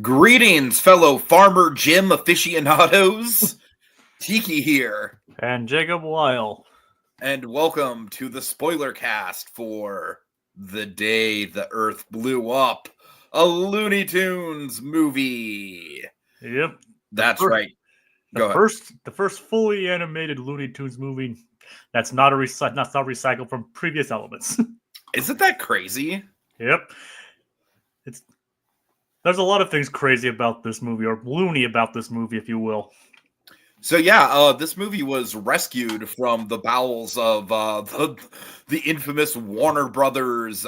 Greetings, fellow Farmer Jim aficionados. Tiki here. And Jacob Wile. And welcome to the SpoilerCast for The Day the Earth Blew Up, a Looney Tunes movie. Yep. That's right. The first fully animated Looney Tunes movie that's not recycled from previous elements. Isn't that crazy? Yep. There's a lot of things crazy about this movie, or loony about this movie, if you will. So yeah, this movie was rescued from the bowels of the infamous Warner Brothers,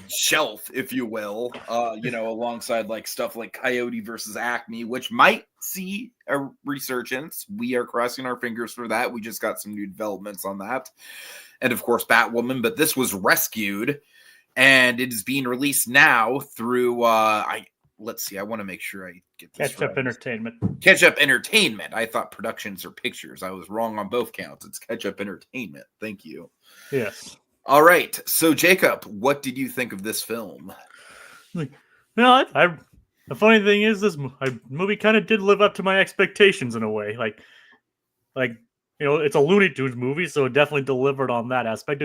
shelf, if you will. Alongside like stuff like Coyote versus Acme, which might see a resurgence. We are crossing our fingers for that. We just got some new developments on that, and of course Batwoman. But this was rescued, and it is being released now through let's see. I want to make sure I get this Catch Up right. Entertainment. Catch Up Entertainment. I thought Productions or Pictures. I was wrong on both counts. It's Catch Up Entertainment. Thank you. Yes. All right. So, Jacob, what did you think of this film? The funny thing is, this movie kind of did live up to my expectations in a way. It's a Looney Tunes movie, so it definitely delivered on that aspect.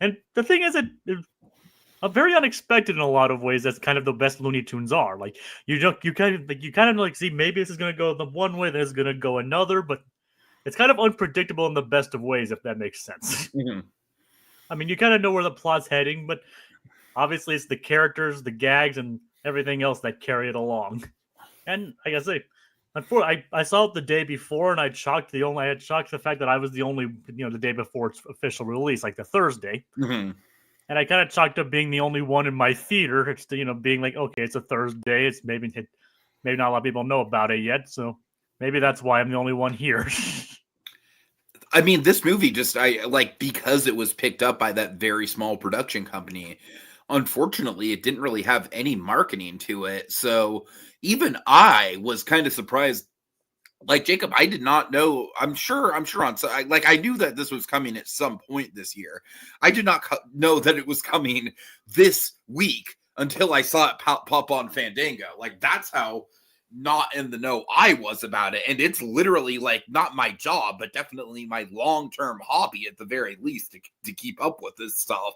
And the thing is, it's very unexpected in a lot of ways. That's kind of the best Looney Tunes are. Like you kind of see maybe this is going to go the one way, then it's going to go another, but it's kind of unpredictable in the best of ways, if that makes sense. Mm-hmm. I mean, you kind of know where the plot's heading, but obviously it's the characters, the gags, and everything else that carry it along. And like I say, I saw it the day before, and I had shocked the fact that I was the only, the day before its official release, like the Thursday. Mm-hmm. And I kind of chalked up being the only one in my theater. It's being like, okay, it's a Thursday. It's maybe not a lot of people know about it yet, so maybe that's why I'm the only one here. I mean, this movie because it was picked up by that very small production company. Unfortunately, it didn't really have any marketing to it, so even I was kind of surprised. Like Jacob, I did not know. I'm sure I knew that this was coming at some point this year. I did not know that it was coming this week until I saw it pop on Fandango. Like, that's how not in the know I was about it. And it's literally like not my job, but definitely my long-term hobby at the very least to keep up with this stuff.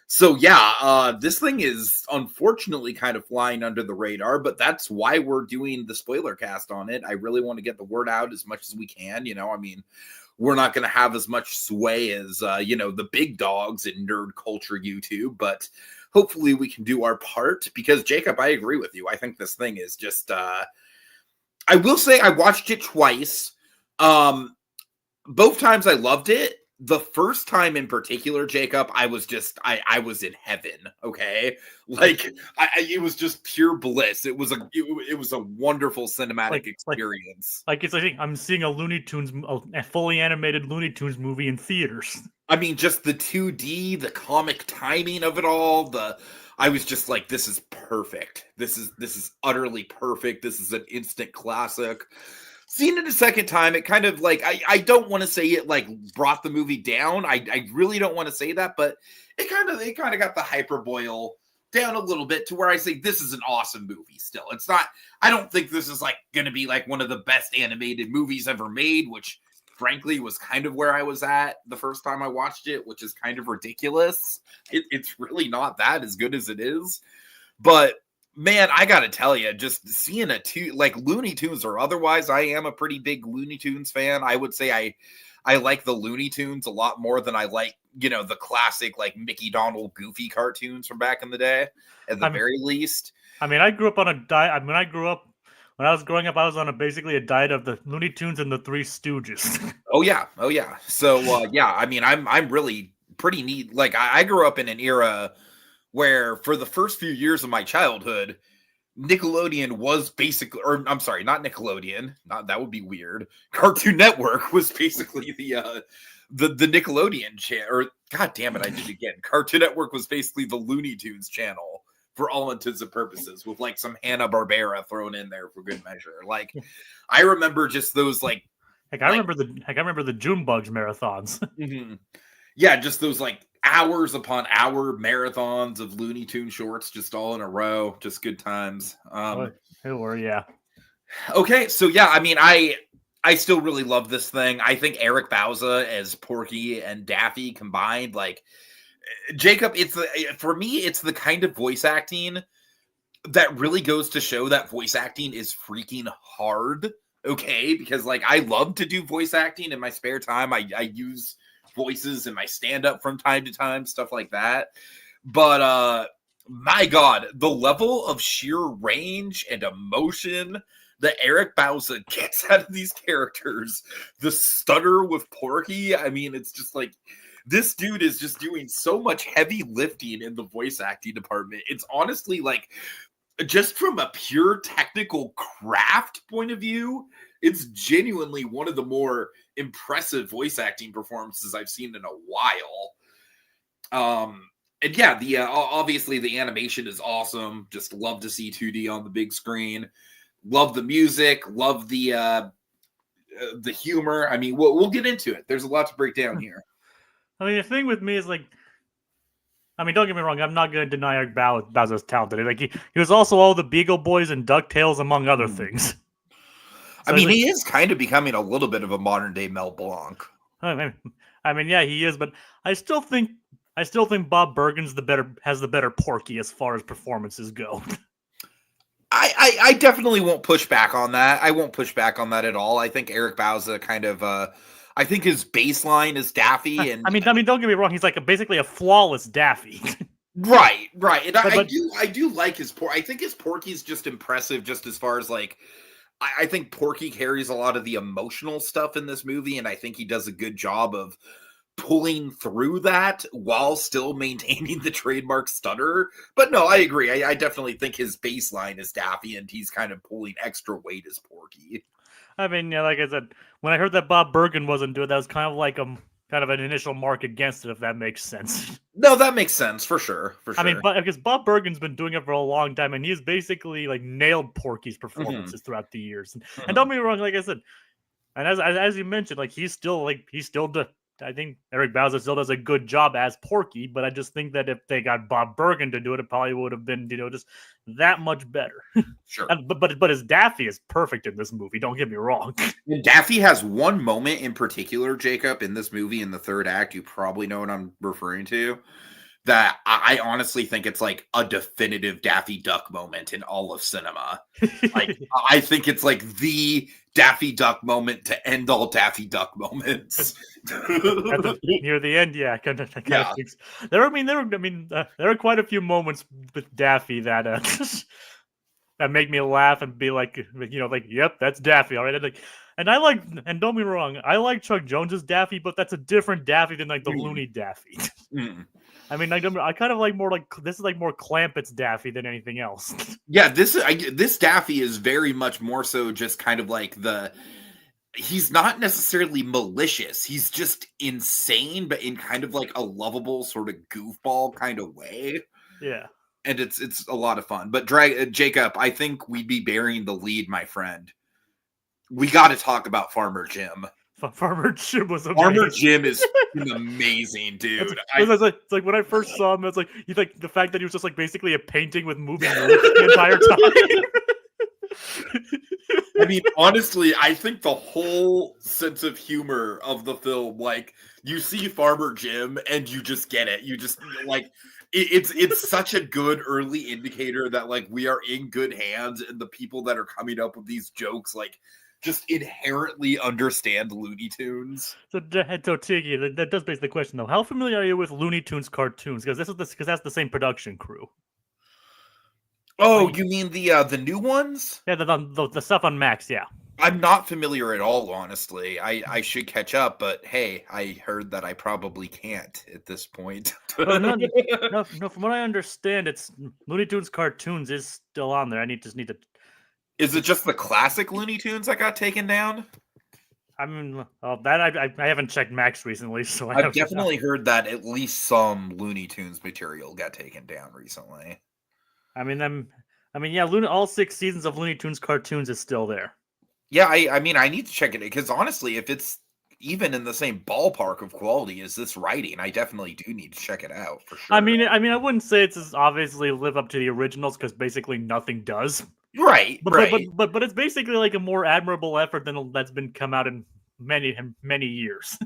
So yeah, this thing is unfortunately kind of flying under the radar, but that's why we're doing the spoiler cast on it. I really want to get the word out as much as we can. I mean, we're not going to have as much sway as, the big dogs in nerd culture YouTube, but hopefully we can do our part because, Jacob, I agree with you. I think this thing is just, I will say I watched it twice. Both times I loved it. The first time in particular, Jacob, I was in heaven. Okay. Like it was just pure bliss. It was a wonderful cinematic experience. I'm seeing a fully animated Looney Tunes movie in theaters. I mean, just the 2D, the comic timing of it all, I was just like, this is perfect. This is utterly perfect. This is an instant classic. Seeing it a second time, it kind of like, I don't want to say it like brought the movie down. I really don't want to say that, but it kind of got the hyperbole down a little bit to where I say this is an awesome movie still. It's not, I don't think this is like going to be like one of the best animated movies ever made, which frankly was kind of where I was at the first time I watched it, which is kind of ridiculous. It's really not that as good as it is, but man, I gotta tell you, just seeing like Looney Tunes or otherwise, I am a pretty big Looney Tunes fan. I would say I like the Looney Tunes a lot more than I like, the classic like Mickey Donald Goofy cartoons from back in the day, at the very least. I mean, I grew up on a diet. When I was growing up, I was on basically a diet of the Looney Tunes and the Three Stooges. Oh yeah. So yeah, I mean, I'm really pretty neat. Like I grew up in an era where for the first few years of my childhood, Nickelodeon was basically, or I'm sorry, not Nickelodeon, that would be weird. Cartoon Network was basically the Nickelodeon channel, or god damn it, I did it again. Cartoon Network was basically the Looney Tunes channel for all intents and purposes, with like some Hanna-Barbera thrown in there for good measure. Like I remember just those I remember the June Bugs marathons. Mm-hmm. Yeah, just those like hours upon hour marathons of Looney Tune shorts just all in a row. Just good times. Yeah. Okay, so yeah, I mean, I still really love this thing. I think Eric Bauza as Porky and Daffy combined, like Jacob, for me, it's the kind of voice acting that really goes to show that voice acting is freaking hard. Okay, because like I love to do voice acting in my spare time. I use voices in my stand-up from time to time, stuff like that. But my God, the level of sheer range and emotion that Eric Bauza gets out of these characters, the stutter with Porky, I mean, it's just like this dude is just doing so much heavy lifting in the voice acting department. It's honestly like, just from a pure technical craft point of view, it's genuinely one of the more impressive voice acting performances I've seen in a while. And yeah, the obviously the animation is awesome. Just love to see 2D on the big screen. Love the music. Love the humor. I mean, we'll get into it. There's a lot to break down here. I mean, the thing with me is like, I mean, don't get me wrong. I'm not going to deny Eric Bauza's talented. Like he was also all the Beagle Boys and DuckTales, among other things. So I mean, he is kind of becoming a little bit of a modern day Mel Blanc. I mean, yeah, he is, but I still think Bob Bergen's has the better Porky as far as performances go. I definitely won't push back on that. I won't push back on that at all. I think Eric Bauza kind of I think his baseline is Daffy, and I mean, don't get me wrong. He's like basically a flawless Daffy. Right. And I do like his Porky. I think his Porky's just impressive, just as far as like, I think Porky carries a lot of the emotional stuff in this movie, and I think he does a good job of pulling through that while still maintaining the trademark stutter. But no, I agree. I definitely think his baseline is Daffy, and he's kind of pulling extra weight as Porky. I mean, yeah, like I said, when I heard that Bob Bergen wasn't doing that, was kind of like kind of an initial mark against it, if that makes sense. No, that makes sense for sure. I mean, because Bob Bergen's been doing it for a long time, and he's basically like nailed Porky's performances throughout the years. And don't be wrong, like I said, and as you mentioned, like I think Eric Bauza still does a good job as Porky, but I just think that if they got Bob Bergen to do it, it probably would have been, just that much better. Sure. But his Daffy is perfect in this movie. Don't get me wrong. And Daffy has one moment in particular, Jacob, in this movie in the third act. You probably know what I'm referring to. That I honestly think it's like a definitive Daffy Duck moment in all of cinema. Like I think it's like the Daffy Duck moment to end all Daffy Duck moments. Near the end, yeah, there are quite a few moments with Daffy that that make me laugh and be like, yep, that's Daffy, all right. And don't be wrong, I like Chuck Jones's Daffy, but that's a different Daffy than like the Looney Daffy. I mean, I kind of like more like this is like more Clampett's Daffy than anything else. Yeah, this Daffy is very much more so just kind of like he's not necessarily malicious. He's just insane, but in kind of like a lovable sort of goofball kind of way. Yeah. And it's a lot of fun. But Jacob, I think we'd be burying the lead, my friend. We got to talk about Farmer Jim. Farmer Jim was amazing. Farmer Jim is amazing, dude. It's like when I first saw him, it's like he's like the fact that he was just like basically a painting with moving lips the entire time. I mean, honestly, I think the whole sense of humor of the film, like you see Farmer Jim and you just get it. You just like it's such a good early indicator that like we are in good hands, and the people that are coming up with these jokes like just inherently understand Looney Tunes. So Tiki, that does base the question though. How familiar are you with Looney Tunes cartoons? Because that's the same production crew. Oh, you mean the new ones? Yeah, the stuff on Max. Yeah, I'm not familiar at all. Honestly, I should catch up, but hey, I heard that I probably can't at this point. no. From what I understand, it's Looney Tunes cartoons is still on there. Just need to. Is it just the classic Looney Tunes that got taken down? I mean, that I haven't checked Max recently, so I've definitely heard that at least some Looney Tunes material got taken down recently. Yeah, all 6 seasons of Looney Tunes cartoons is still there. Yeah, I mean, I need to check it because honestly, if it's even in the same ballpark of quality as this writing. I definitely do need to check it out for sure. I mean, I wouldn't say it's as obviously live up to the originals because basically nothing does. Right, But, right. but it's basically like a more admirable effort than that's been come out in many years.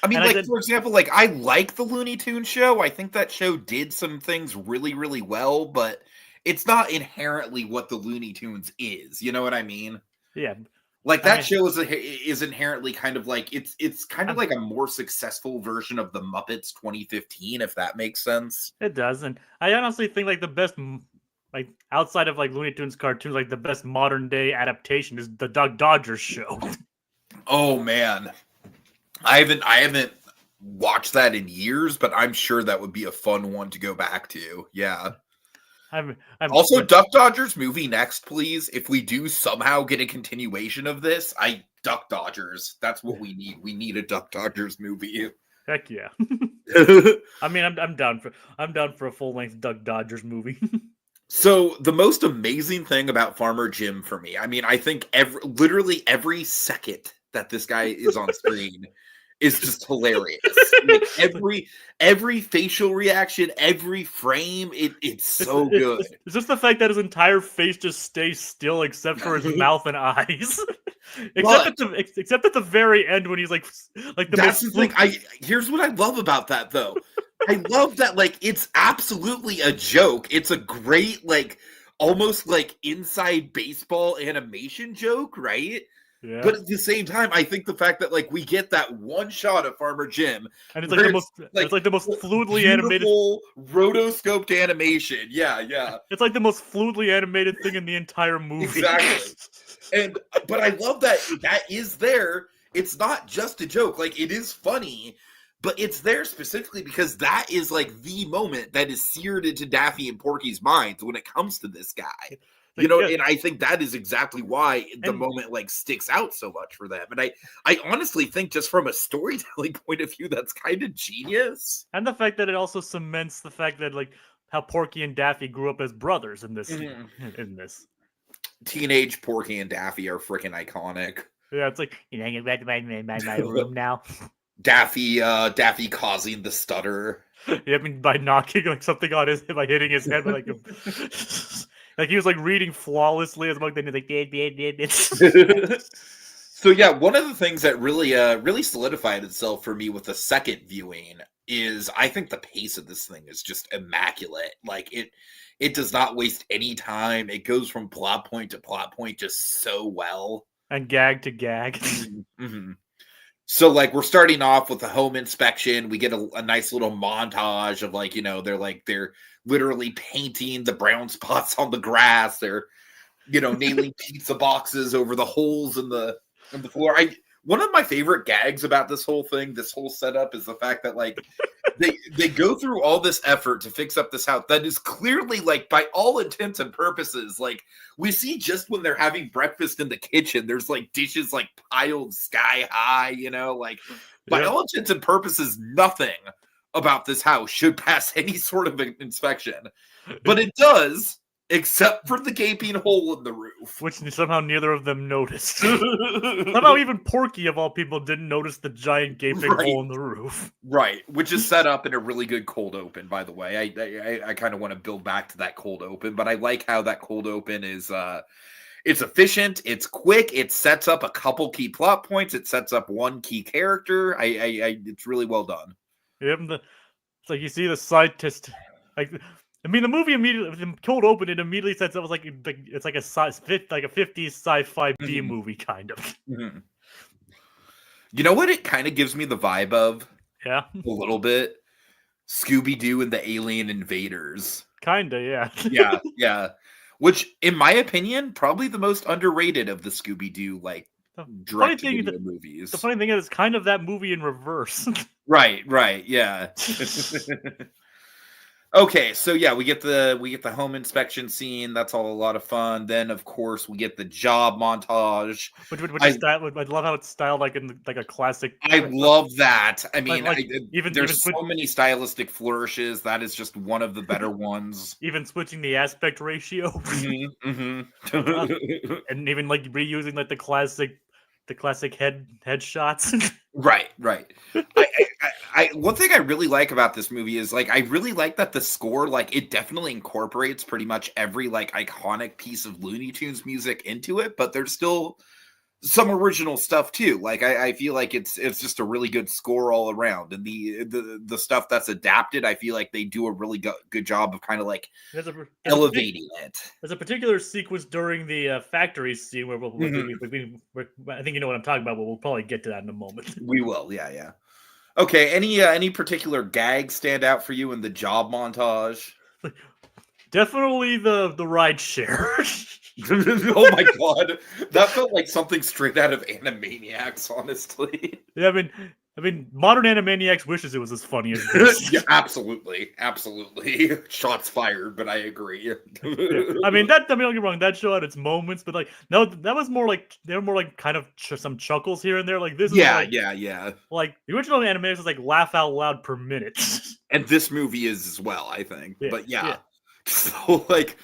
I mean, And I like, did, for example, like, I like the Looney Tunes show. I think that show did some things really, really well, but it's not inherently what the Looney Tunes is. You know what I mean? yeah. Like I that mean, show is inherently kind of like it's kind of I'm, like a more successful version of the Muppets 2015, if that makes sense. it does, and I honestly think like the best, like outside of like Looney Tunes cartoons, like the best modern day adaptation is the Doug Dodgers show. Oh man, I haven't watched that in years, but I'm sure that would be a fun one to go back to. Yeah. Also, But Duck Dodgers movie next, please. If we do somehow get a continuation of this, Duck Dodgers. That's what we need. We need a Duck Dodgers movie. heck yeah. I mean, I'm down for a full length Doug Dodgers movie. So the most amazing thing about Farmer Jim for me, I mean, I think literally every second that this guy is on screen is just hilarious. Like every facial reaction, every frame, it's so good. It's just the fact that his entire face just stays still except for his mouth and eyes. except at the very end when he's like the That's most the thing. Here's what I love about that though. I love that like it's absolutely a joke. It's a great like almost like inside baseball animation joke, right? yeah. But at the same time, I think the fact that like we get that one shot of Farmer Jim, And it's like the most fluidly animated, rotoscoped animation. Yeah, yeah, it's like the most fluidly animated thing in the entire movie. exactly. But I love that is there. It's not just a joke. Like it is funny, but it's there specifically because that is like the moment that is seared into Daffy and Porky's minds when it comes to this guy. You know, and I think that is exactly why the moment like sticks out so much for them. And I honestly think just from a storytelling point of view, that's kind of genius. And the fact that it also cements the fact that like how Porky and Daffy grew up as brothers in this in this. Teenage Porky and Daffy are freaking iconic. Yeah, it's like you back to my room now. Daffy causing the stutter. Yeah, I mean by knocking like something on by hitting his head with like like he was like reading flawlessly as much then he's like So yeah, one of the things that really solidified itself for me with the second viewing is I think the pace of this thing is just immaculate. Like it does not waste any time. It goes from plot point to plot point just so well. And gag to gag. Mm-hmm. So like we're starting off with the home inspection. We get a nice little montage of like, you know, they're literally painting the brown spots on the grass. They're, you know, nailing pizza boxes over the holes in the floor. One of my favorite gags about this whole thing, this whole setup, is the fact that like they go through all this effort to fix up this house that is clearly like by all intents and purposes, like we see just when they're having breakfast in the kitchen, there's like dishes like piled sky high, you know, like by all intents and purposes, nothing about this house should pass any sort of inspection, but it does. Except for the gaping hole in the roof. Which somehow neither of them noticed. Somehow even Porky, of all people, didn't notice the giant gaping hole in the roof. Right, which is set up in a really good cold open, by the way. I kind of want to build back to that cold open, but I like how that cold open is it's efficient, it's quick, it sets up a couple key plot points, it sets up one key character. It's really well done. Yep, it's like you see the scientist like I mean, the movie immediately, the cold open, it immediately sets up like it's like a 50s sci-fi B movie kind of. Mm-hmm. You know what? It kind of gives me the vibe of a little bit Scooby-Doo and the Alien Invaders. Kinda, yeah. yeah. Which, in my opinion, probably the most underrated of the Scooby-Doo like direct-to-video movies. The funny thing is, it's kind of that movie in reverse. Right, yeah. Okay, so yeah, we get the home inspection scene. That's all a lot of fun. Then, of course, we get the job montage. I love how it's styled like in like a classic. I love that. I mean, there's so many stylistic flourishes. That is just one of the better ones. Even switching the aspect ratio, and even like reusing like the classic headshots. Right, right. One thing I really like about this movie is like I really like that the score, like it definitely incorporates pretty much every like iconic piece of Looney Tunes music into it, but there's still some original stuff too. Like I feel like it's just a really good score all around, and the stuff that's adapted, I feel like they do a really good job of kind of like elevating it. There's a particular sequence during the factory scene where Mhm. I think you know what I'm talking about, but we'll probably get to that in a moment. We will, yeah, yeah. Okay, any particular gags stand out for you in the job montage? Definitely the ride share. Oh my god, that felt like something straight out of Animaniacs, honestly. Yeah, I mean, modern Animaniacs wishes it was as funny as this. Yeah, absolutely, absolutely. Shots fired, but I agree. Yeah. I mean, don't get me wrong, that show had its moments, but like, no, that was more like they were more like kind of some chuckles here and there. Like this is more Yeah, yeah, yeah. like the original Animaniacs was like laugh out loud per minute. And this movie is as well, I think. Yeah, But yeah, yeah. so like,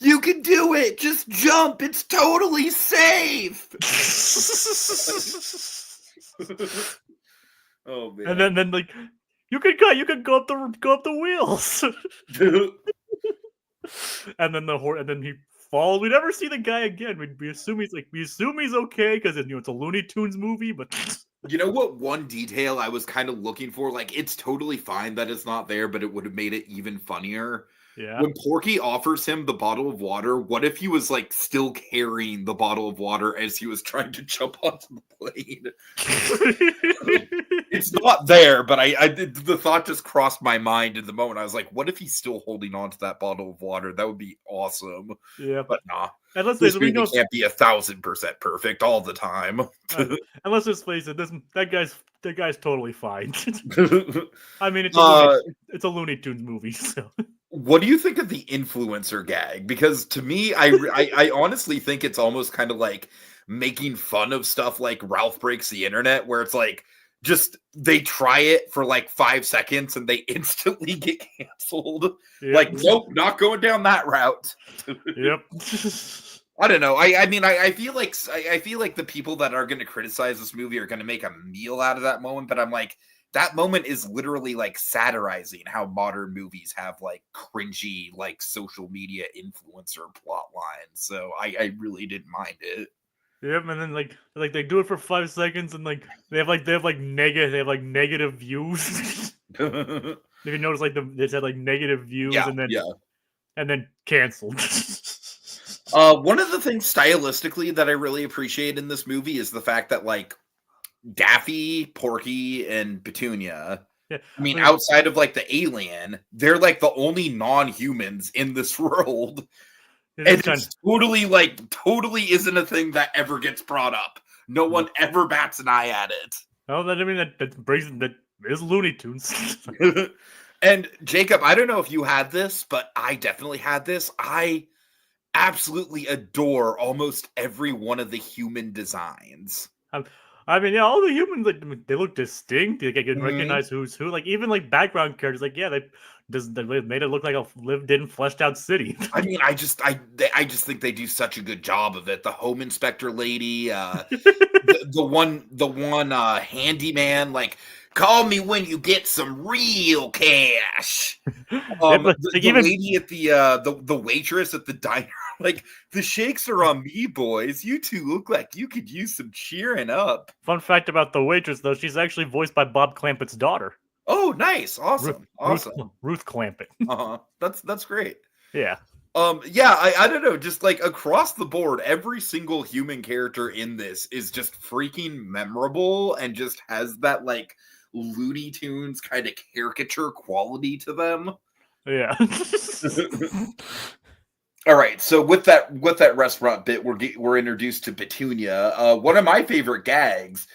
you can do it. Just jump. It's totally safe. Oh And man. then like you could go up the wheels. And then and then he falls. We never see the guy again. We assume he's okay because it's a Looney Tunes movie, but You know what? One detail I was kind of looking for, like, it's totally fine that it's not there, but it would have made it even funnier. yeah. When Porky offers him the bottle of water, what if he was like still carrying the bottle of water as he was trying to jump onto the plane? It's not there, but the thought just crossed my mind in the moment. I was like, what if he's still holding on to that bottle of water? That would be awesome. Yeah. But nah, And let's face this it, we movie know. can't be 1,000% perfect all the time. And let's just face it, that guy's totally fine. I mean, uh, it's a Looney Tunes movie, so what do you think of the influencer gag? Because to me, I honestly think it's almost kind of like making fun of stuff like Ralph Breaks the Internet, where it's like just they try it for like 5 seconds and they instantly get canceled. yep. Like, nope, not going down that route. Yep. I don't know. I mean, I feel like I feel like the people that are going to criticize this movie are going to make a meal out of that moment. But I'm like, that moment is literally like satirizing how modern movies have like cringy, like social media influencer plot lines. So I really didn't mind it. Yep, and then like they do it for 5 seconds, and like they have like negative views. If you notice, like they said like negative views, Yeah, yeah. and then canceled. One of the things stylistically that I really appreciate in this movie is the fact that like Daffy, Porky, and Petunia. Yeah, I mean, outside of like the alien, they're like the only non-humans in this world. And it's totally isn't a thing that ever gets brought up. No one ever bats an eye at it. Oh, that is Looney Tunes. And Jacob, I don't know if you had this, but I definitely had this. I absolutely adore almost every one of the human designs. I mean, yeah, all the humans they look distinct. Like, I can Mhm. recognize who's who. Like even like background characters. Like yeah, they made it look like a lived-in, fleshed-out city. I mean, I just think they do such a good job of it. The home inspector lady, the one handyman, like call me when you get some real cash. Yeah, but, The, like the even lady at the waitress at the diner, like the shakes are on me, boys. You two look like you could use some cheering up. fun fact about the waitress though, she's actually voiced by Bob Clampett's daughter, Oh, nice, Ruth awesome, Ruth awesome. Ruth Clampett. That's great. Yeah. Yeah, I don't know, just like across the board, every single human character in this is just freaking memorable and just has that like Looney Tunes kind of caricature quality to them. Yeah. All right, so with that restaurant bit, we're introduced to Petunia, one of my favorite gags,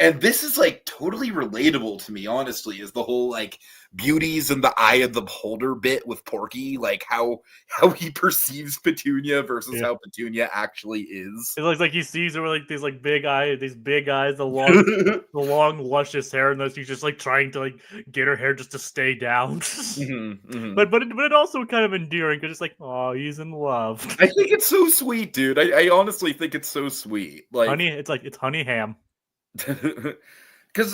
and this is like totally relatable to me. Honestly, is the whole like beauties in the eye of the beholder bit with Porky, like how he perceives Petunia versus Yeah. how Petunia actually is. It looks like he sees her with like these big eyes, the long luscious hair, and then she's just like trying to like get her hair just to stay down. Mhm, mhm. But it also kind of endearing because it's like, oh, he's in love. I think it's so sweet, dude. I honestly think it's so sweet. Like Honey, it's honey ham. Because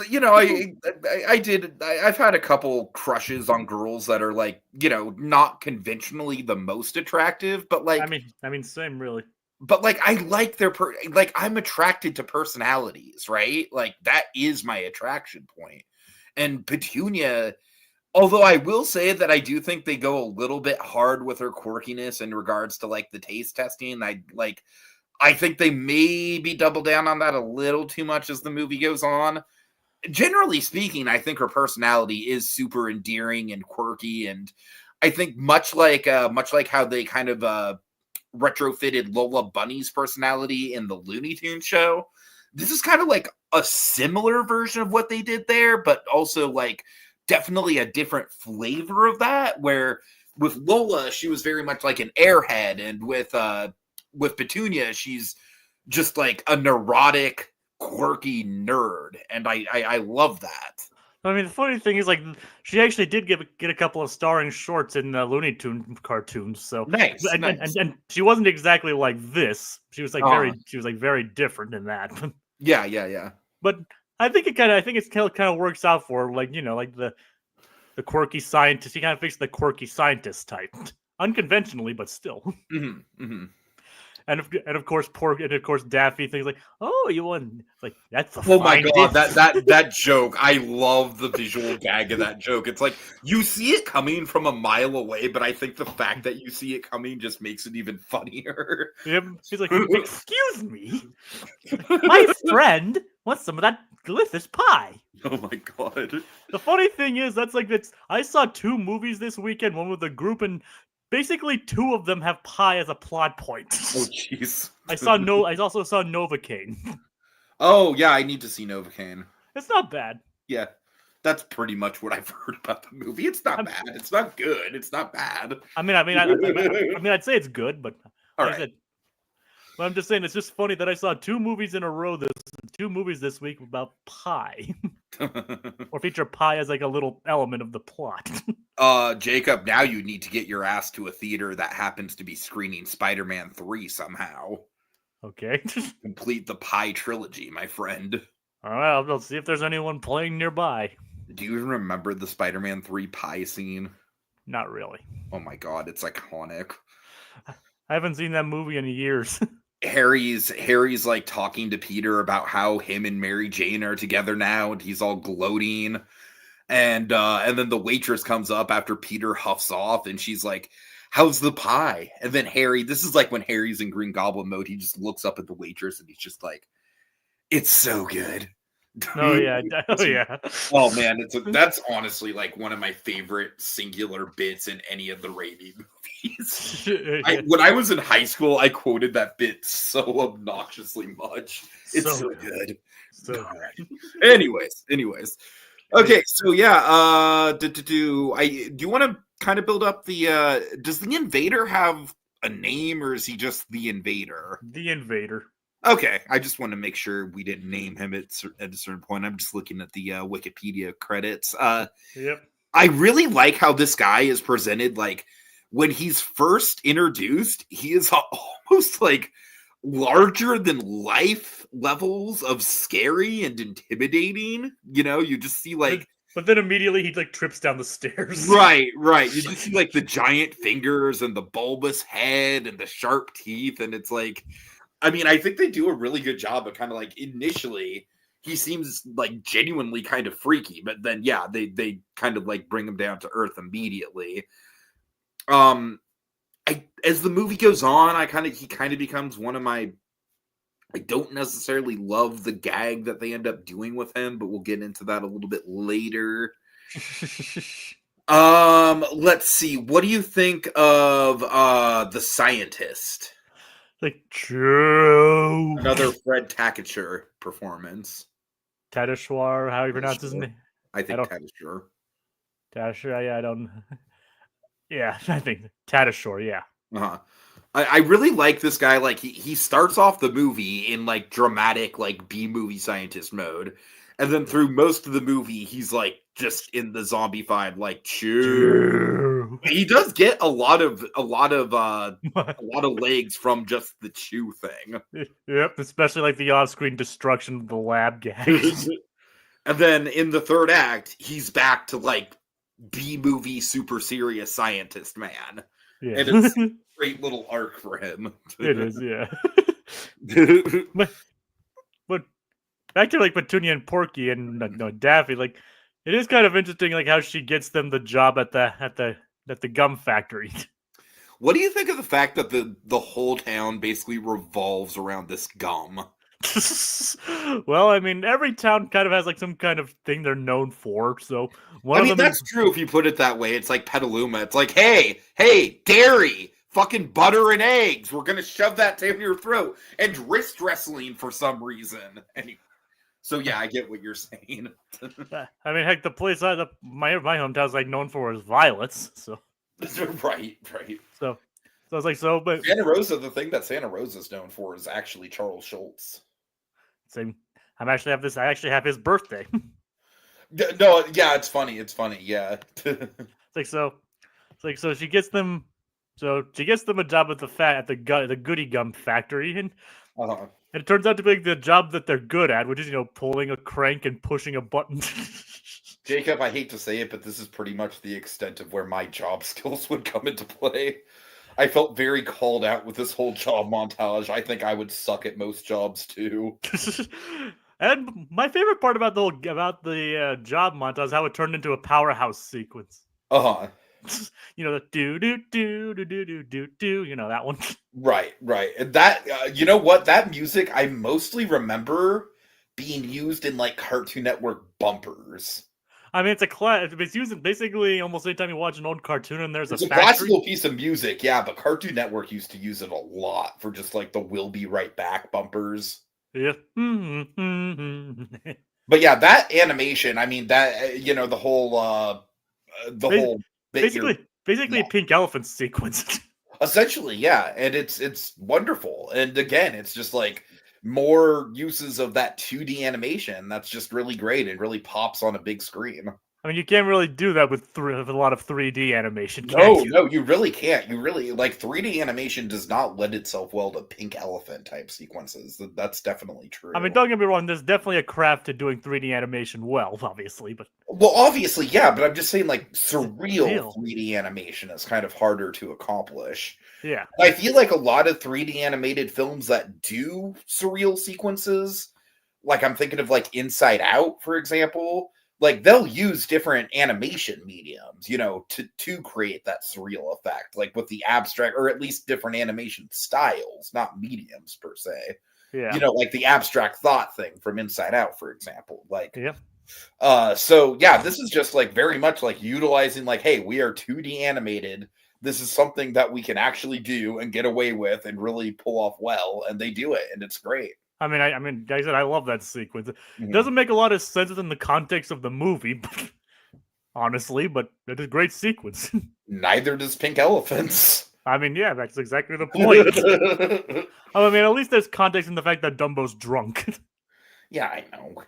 I've had a couple crushes on girls that are like not conventionally the most attractive, but I like mean, same really. I like their I'm attracted to personalities, right? Like that is my attraction point. And Petunia, although I will say that I do think they go a little bit hard with her quirkiness in regards to like the taste testing. I think they maybe double down on that a little too much as the movie goes on. Generally speaking, I think her personality is super endearing and quirky, and I think much like how they kind of retrofitted Lola Bunny's personality in the Looney Tunes show. This is kind of like a similar version of what they did there, but also like definitely a different flavor of that. Where with Lola, she was very much like an airhead, and with Petunia, she's just like a neurotic, quirky nerd, and I love that. I mean, the funny thing is, like, she actually did get a couple of starring shorts in Looney Tunes cartoons. So Nice, and, nice. and she wasn't exactly like this. She was like very different in that. Yeah. But I think it kind of works out for her, like like the quirky scientist. He kind of fits the quirky scientist type, unconventionally, but still. Mm-hmm. And of course Daffy thinks like, oh, you won, like that's a Oh my fine god, dish. that joke. I love the visual gag of that joke. It's like you see it coming from a mile away, but I think the fact that you see it coming just makes it even funnier. Yep. He's like, excuse me, my friend wants some of that delicious pie. Oh my god. The funny thing is, I saw 2 movies this weekend, one with a group, and basically 2 of them have pie as a plot point. Oh jeez. I also saw Novocaine. Oh yeah, I need to see Novocaine. It's not bad. Yeah. That's pretty much what I've heard about the movie. It's not bad. It's not good. It's not bad. I'd say it's good, but all like right. I said, but I'm just saying it's just funny that I saw 2 movies in a row 2 movies this week about pie. Or feature pie as like a little element of the plot. Jacob, now you need to get your ass to a theater that happens to be screening Spider-Man 3 somehow. Okay. Complete the pie trilogy, my friend. All right, I'll see if there's anyone playing nearby. Do you even remember the Spider-Man 3 pie scene? Not really. Oh my god, it's iconic. I haven't seen that movie in years. Harry's like talking to Peter about how him and Mary Jane are together now, and he's all gloating. And then the waitress comes up after Peter huffs off, and she's like, "How's the pie?" And then Harry, this is like when Harry's in Green Goblin mode, he just looks up at the waitress and he's just like, "It's so good." Oh yeah. Oh man, that's honestly like one of my favorite singular bits in any of the Raimi movies. When I was in high school, I quoted that bit so obnoxiously much. It's so good. So Anyways. Okay, so yeah, do you want to kind of build up the does the invader have a name, or is he just the invader? The invader. Okay, I just want to make sure we didn't name him at a certain point. I'm just looking at the Wikipedia credits. Yep. I really like how this guy is presented. Like when he's first introduced, he is almost like larger than life levels of scary and intimidating. You just see like. But then immediately he like trips down the stairs. Right. You just see like the giant fingers and the bulbous head and the sharp teeth, and it's like. I mean, I think they do a really good job of kind of like initially he seems like genuinely kind of freaky, but then yeah, they kind of like bring him down to earth immediately. As the movie goes on, he kind of becomes one of my. I don't necessarily love the gag that they end up doing with him, but we'll get into that a little bit later. Let's see. What do you think of the scientist? Like Joe. Another Fred Tackett performance. Tadashwar, how you pronounce his name? I think Tadashwar. Tadashwar, yeah, I don't. Yeah, I think Tadashwar, yeah. Uh-huh. I really like this guy. Like he starts off the movie in like dramatic like B-movie scientist mode, and then through most of the movie he's like just in the zombified like chew. He does get a lot of legs from just the chew thing. Yep, especially like the off-screen destruction of the lab gags. And then in the third act, he's back to like B-movie super serious scientist man. Yeah. And it's a great little arc for him. It is, yeah. But back to like Petunia and Porky and no, Daffy, like it is kind of interesting like how she gets them the job at the gum factory. What do you think of the fact that the whole town basically revolves around this gum? Well, I mean, every town kind of has like some kind of thing they're known for. So one I of mean, them that's is true if you put it that way. It's like Petaluma. It's like, hey, dairy, fucking butter and eggs. We're gonna shove that down your throat. And wrist wrestling for some reason. Anyway, so yeah, I get what you're saying. I mean, heck, the place my hometown is like known for is violets. So right. so I was like, but Santa Rosa, the thing that Santa Rosa is known for is actually Charles Schultz. same. I actually have his birthday. No, yeah, it's funny. Yeah. It's like so she gets them. So she gets them a job at the goody gum factory, and Uh-huh. it turns out to be the job that they're good at, which is pulling a crank and pushing a button. Jacob, I hate to say it, but this is pretty much the extent of where my job skills would come into play. I felt very called out with this whole job montage. I think I would suck at most jobs too. And my favorite part about the job montage is how it turned into a powerhouse sequence. Uh-huh. The do do do do do do do do. That one. Right. And that, you know what? That music I mostly remember being used in like Cartoon Network bumpers. I mean, it's used basically almost anytime you watch an old cartoon and there's It's a a factory. classical piece of music, yeah, but Cartoon Network used to use it a lot for just like the "We'll be right back" bumpers. Yeah. But yeah, that animation, I mean, that the whole bit you're basically yeah. a pink elephant sequence. Essentially, yeah, and it's wonderful. And again, it's just like more uses of that 2D animation that's just really great and really pops on a big screen. I mean, you can't really do that with a lot of 3D animation. No, you really can't. You really 3D animation does not lend itself well to pink elephant type sequences. That's definitely true. I mean, don't get me wrong. There's definitely a craft to doing 3D animation well, obviously, but obviously, yeah. But I'm just saying, like surreal 3D animation is kind of harder to accomplish. Yeah, I feel like a lot of 3D animated films that do surreal sequences, like I'm thinking of like Inside Out, for example. Like they'll use different animation mediums, to create that surreal effect, like with the abstract, or at least different animation styles, not mediums per se. Yeah. Like the abstract thought thing from Inside Out, for example. Like, yeah. So yeah, this is just like very much like utilizing like, hey, we are 2D animated. This is something that we can actually do and get away with and really pull off well, and they do it, and it's great. I mean, like I said, I love that sequence. It doesn't make a lot of sense within the context of the movie, honestly, but it is a great sequence. Neither does Pink Elephants. I mean, yeah, that's exactly the point. I mean, at least there's context in the fact that Dumbo's drunk. Yeah, I know.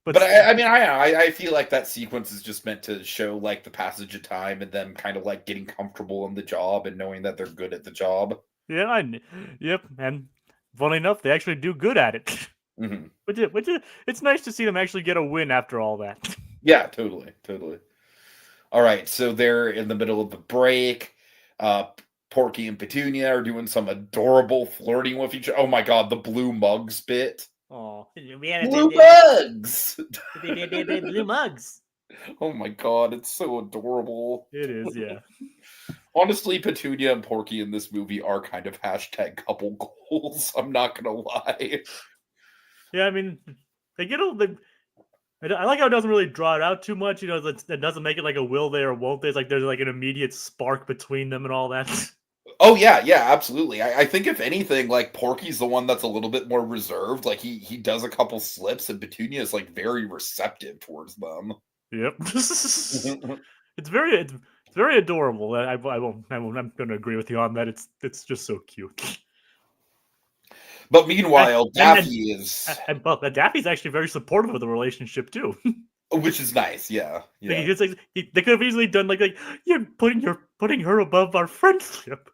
But I feel like that sequence is just meant to show like the passage of time and them kind of like getting comfortable in the job and knowing that they're good at the job. Yeah, yep, and funny enough, they actually do good at it. Mm-hmm. Which is, it's nice to see them actually get a win after all that. Yeah, totally. All right, so they're in the middle of the break. Porky and Petunia are doing some adorable flirting with each other. Oh my god, the blue mugs bit. Oh, blue mugs! Blue mugs. Oh my god, it's so adorable. It is, yeah. Honestly, Petunia and Porky in this movie are kind of hashtag couple goals. I'm not gonna lie. Yeah, I mean, they get I like how it doesn't really draw it out too much. It doesn't make it like a will they or won't they. It's like there's like an immediate spark between them and all that. Oh yeah, absolutely. I think if anything, like Porky's the one that's a little bit more reserved. Like he does a couple slips, and Petunia is like very receptive towards them. Yep. It's very adorable. I'm going to agree with you on that. It's just so cute. But meanwhile, Daffy is... Daffy's actually very supportive of the relationship, too. Which is nice, yeah. They could have easily done, like you're putting her above our friendship.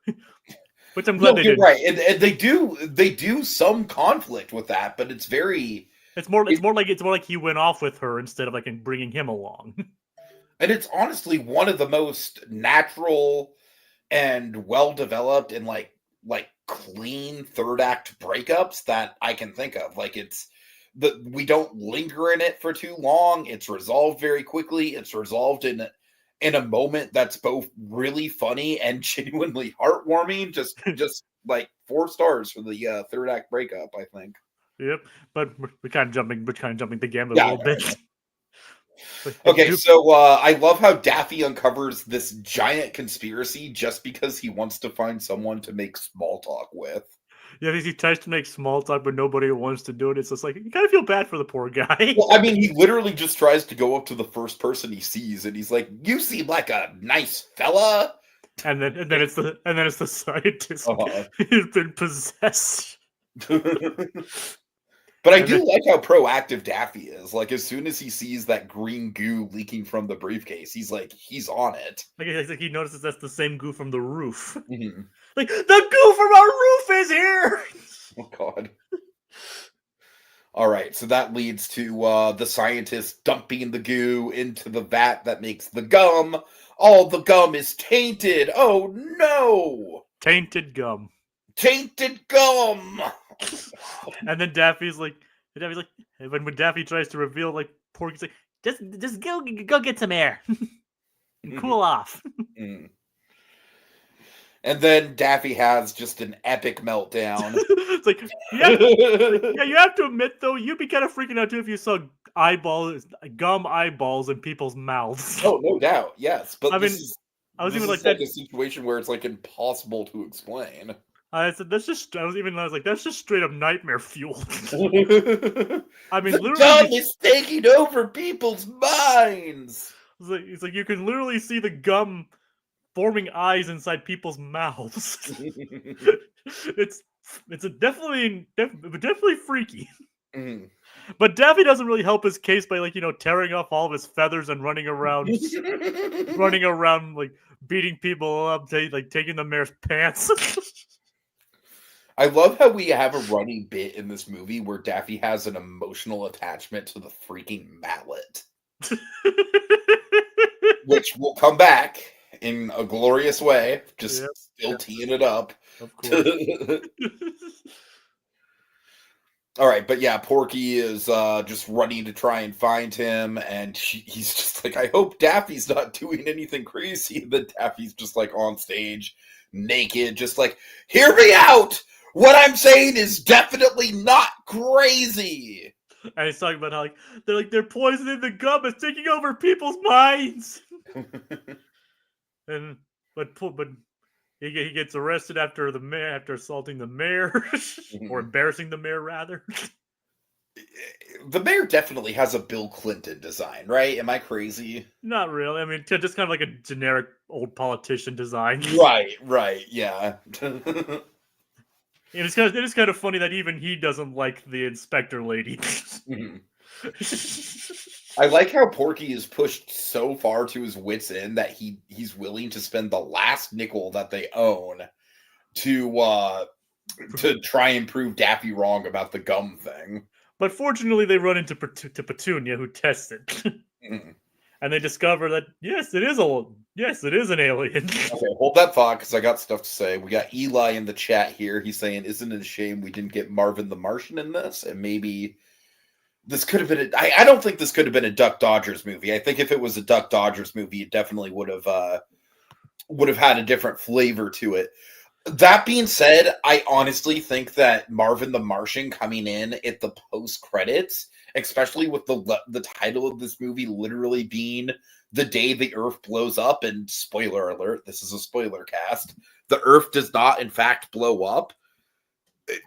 Which I'm glad they did. Right, and they do some conflict with that, but it's very It's more like he went off with her instead of like bringing him along. And it's honestly one of the most natural and well developed and like clean third act breakups that I can think of. Like we don't linger in it for too long. It's resolved very quickly. It's resolved in a moment that's both really funny and genuinely heartwarming. Just like 4 stars for the third act breakup, I think. Yep, but we're kind of jumping the gambit Yeah, a little bit. Okay, so I love how Daffy uncovers this giant conspiracy just because he wants to find someone to make small talk with. Yeah, he tries to make small talk, but nobody wants to do it. It's just like you kind of feel bad for the poor guy. Well, I mean, he literally just tries to go up to the first person he sees, and he's like, "You seem like a nice fella." And then it's the scientist who's been possessed. But I do like how proactive Daffy is. Like, as soon as he sees that green goo leaking from the briefcase, he's on it. Like he notices that's the same goo from the roof. Mm-hmm. Like, the goo from our roof is here! Oh, God. All right, so that leads to the scientist dumping the goo into the vat that makes the gum. All the gum is tainted. Oh, no! Tainted gum. Tainted gum! And then Daffy's like, when Daffy tries to reveal, like, Porky's like, just go get some air and cool off. And then Daffy has just an epic meltdown. It's like, you have to admit though, you'd be kind of freaking out too if you saw gum eyeballs in people's mouths. Oh, no doubt, yes. But I was even like that a situation where it's like impossible to explain. I said that's just straight up nightmare fuel. I mean, the literally, gum is taking over people's minds. It's like you can literally see the gum forming eyes inside people's mouths. it's definitely freaky. Mm. But Daffy doesn't really help his case by tearing off all of his feathers and running around like beating people up, taking the mayor's pants. I love how we have a running bit in this movie where Daffy has an emotional attachment to the freaking mallet. Which will come back in a glorious way. Still teeing it up. Of course. All right, but yeah, Porky is just running to try and find him, and he's just like, I hope Daffy's not doing anything crazy. And then Daffy's just like on stage, naked, just like, hear me out! What I'm saying is definitely not crazy. And he's talking about how they're poisoning the gum. It's taking over people's minds. But he gets arrested after assaulting the mayor or embarrassing the mayor rather. The mayor definitely has a Bill Clinton design, right? Am I crazy? Not really. I mean, just kind of like a generic old politician design. Right, yeah. And it is kind of funny that even he doesn't like the inspector lady. Mm-hmm. I like how Porky is pushed so far to his wits' end that he's willing to spend the last nickel that they own to try and prove Daffy wrong about the gum thing. But fortunately, they run into Petunia, who tests it. Mm. And they discover that yes, it is an alien. Okay, hold that thought because I got stuff to say. We got Eli in the chat here. He's saying, "Isn't it a shame we didn't get Marvin the Martian in this?" And maybe this could have been. I don't think this could have been a Duck Dodgers movie. I think if it was a Duck Dodgers movie, it definitely would have had a different flavor to it. That being said, I honestly think that Marvin the Martian coming in at the post credits, especially with the title of this movie literally being The Day the Earth Blows Up, and spoiler alert, this is a spoiler cast, the Earth does not in fact blow up.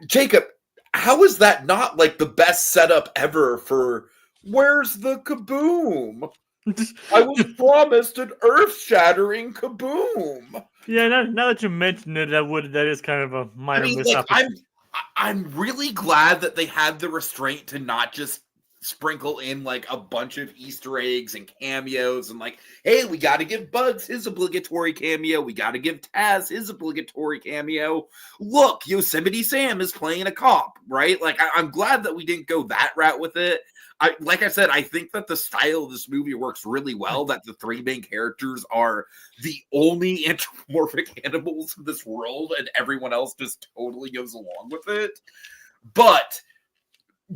Jacob, how is that not like the best setup ever for where's the kaboom? I was promised an earth-shattering kaboom. Yeah, now that you mention it, that is kind of a minor I'm really glad that they had the restraint to not just sprinkle in like a bunch of Easter eggs and cameos and like, hey, we got to give Bugs his obligatory cameo. We got to give Taz his obligatory cameo. Look, Yosemite Sam is playing a cop, right? Like, I'm glad that we didn't go that route with it. Like I said, I think that the style of this movie works really well, that the three main characters are the only anthropomorphic animals in this world and everyone else just totally goes along with it. But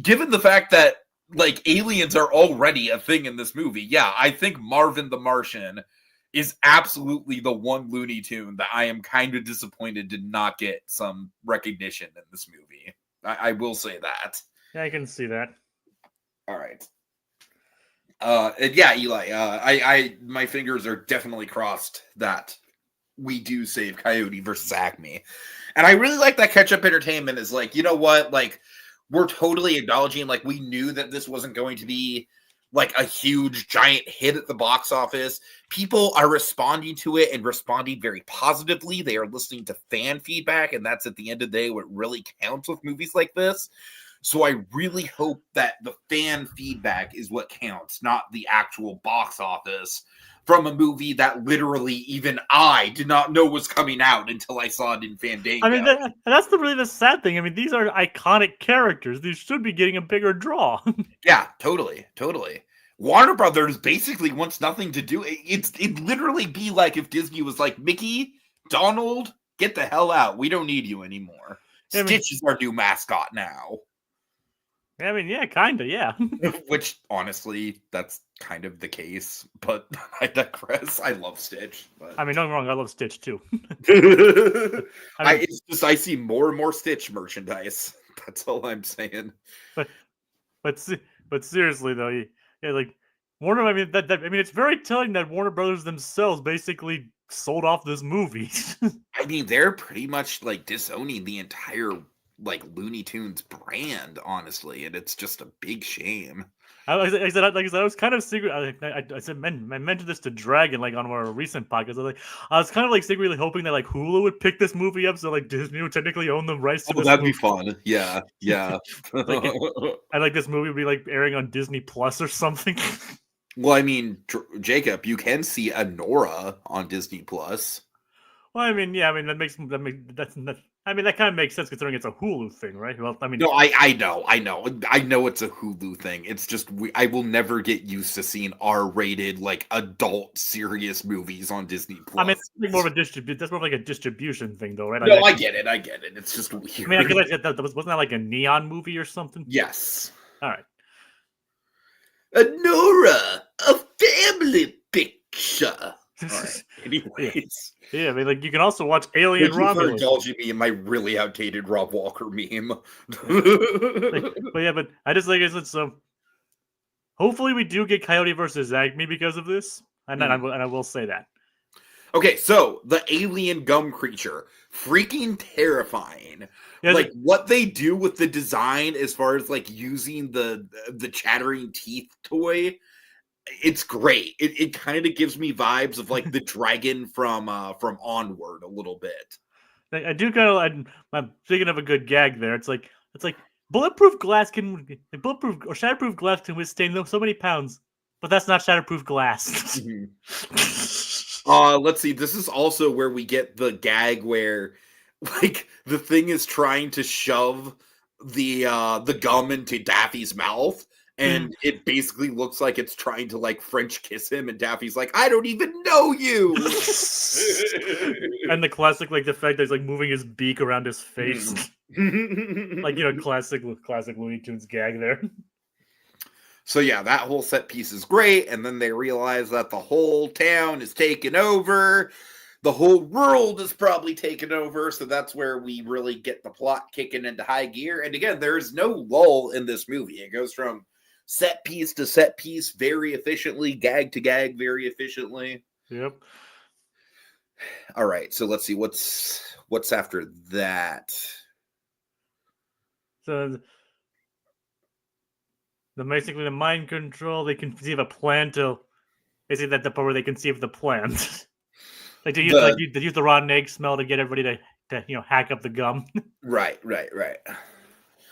given the fact that like aliens are already a thing in this movie, yeah, I think Marvin the Martian is absolutely the one Looney Tune that I am kind of disappointed did not get some recognition in this movie. I will say that. Yeah, I can see that. All right. And yeah, Eli, I my fingers are definitely crossed that we do save Coyote versus Acme. And I really like that Ketchup Entertainment is like, you know what, like, we're totally acknowledging, like, we knew that this wasn't going to be like a huge giant hit at the box office. People are responding to it and responding very positively. They are listening to fan feedback, and that's at the end of the day what really counts with movies like this. So I really hope that the fan feedback is what counts, not the actual box office from a movie that literally even I did not know was coming out until I saw it in Fandango. I mean, that's really the sad thing. I mean, these are iconic characters. These should be getting a bigger draw. Yeah, totally. Warner Brothers basically wants nothing to do. It'd literally be like if Disney was like, Mickey, Donald, get the hell out. We don't need you anymore. Stitch is our new mascot now. I mean, yeah, kind of, yeah. Which, honestly, that's kind of the case, but I digress. I love Stitch. But... I mean, don't get me wrong, I love Stitch, too. It's just, I see more and more Stitch merchandise. That's all I'm saying. But seriously, though, yeah, like, Warner, I mean, it's very telling that Warner Brothers themselves basically sold off this movie. I mean, they're pretty much, like, disowning the entire like Looney Tunes brand, honestly, and it's just a big shame. I said, I was kind of secret. I said, I mentioned this to Dragon, like on our recent podcast. I was kind of like secretly hoping that like Hulu would pick this movie up, so like Disney would technically own the rights to this. That'd movie. Be fun. Yeah. I like this movie would be like airing on Disney Plus or something. Well, I mean, Jacob, you can see Anora on Disney Plus. Well, I mean, yeah, I mean that kind of makes sense considering it's a Hulu thing, right? Well, I mean, no, I know it's a Hulu thing. It's just I will never get used to seeing R-rated, like adult serious movies on Disney Plus. I mean, it's like more of a that's more like a distribution thing, though, right? No, I get it. It's just weird. I mean, I guess wasn't that like a Neon movie or something? Yes. All right. Anora, a family picture. All right. Anyways. Yeah, I mean, like you can also watch Alien Romulus. For indulging me in my really outdated Rob Walker meme. but I just like it's so. Hopefully, we do get Coyote versus Acme because of this, and I will say that. Okay, so the alien gum creature, freaking terrifying. Yeah, like what they do with the design, as far as like using the chattering teeth toy. It's great. It kind of gives me vibes of like the dragon from Onward a little bit. I do kind of. I'm thinking of a good gag there. It's like bulletproof glass can bulletproof or shatterproof glass can withstand so many pounds, but that's not shatterproof glass. Let's see. This is also where we get the gag where like the thing is trying to shove the gum into Daffy's mouth. And it basically looks like it's trying to like French kiss him, and Daffy's like, "I don't even know you." And the classic, like the fact that he's like moving his beak around his face, like classic Looney Tunes gag there. So yeah, that whole set piece is great, and then they realize that the whole town is taken over. The whole world is probably taken over, so that's where we really get the plot kicking into high gear. And again, there is no lull in this movie. It goes from set piece to set piece very efficiently, gag to gag very efficiently. Yep. All right, so let's see what's after that. So basically the mind control, they conceive a plan to basically that the part where they conceive the plan. Like to use the rotten egg smell to get everybody to hack up the gum. Right.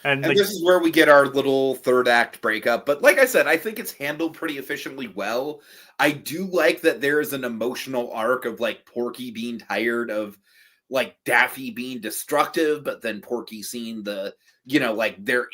And And this is where we get our little third act breakup. But like I said, I think it's handled pretty efficiently well. I do like that there is an emotional arc of like Porky being tired of like Daffy being destructive, but then Porky seeing the, like there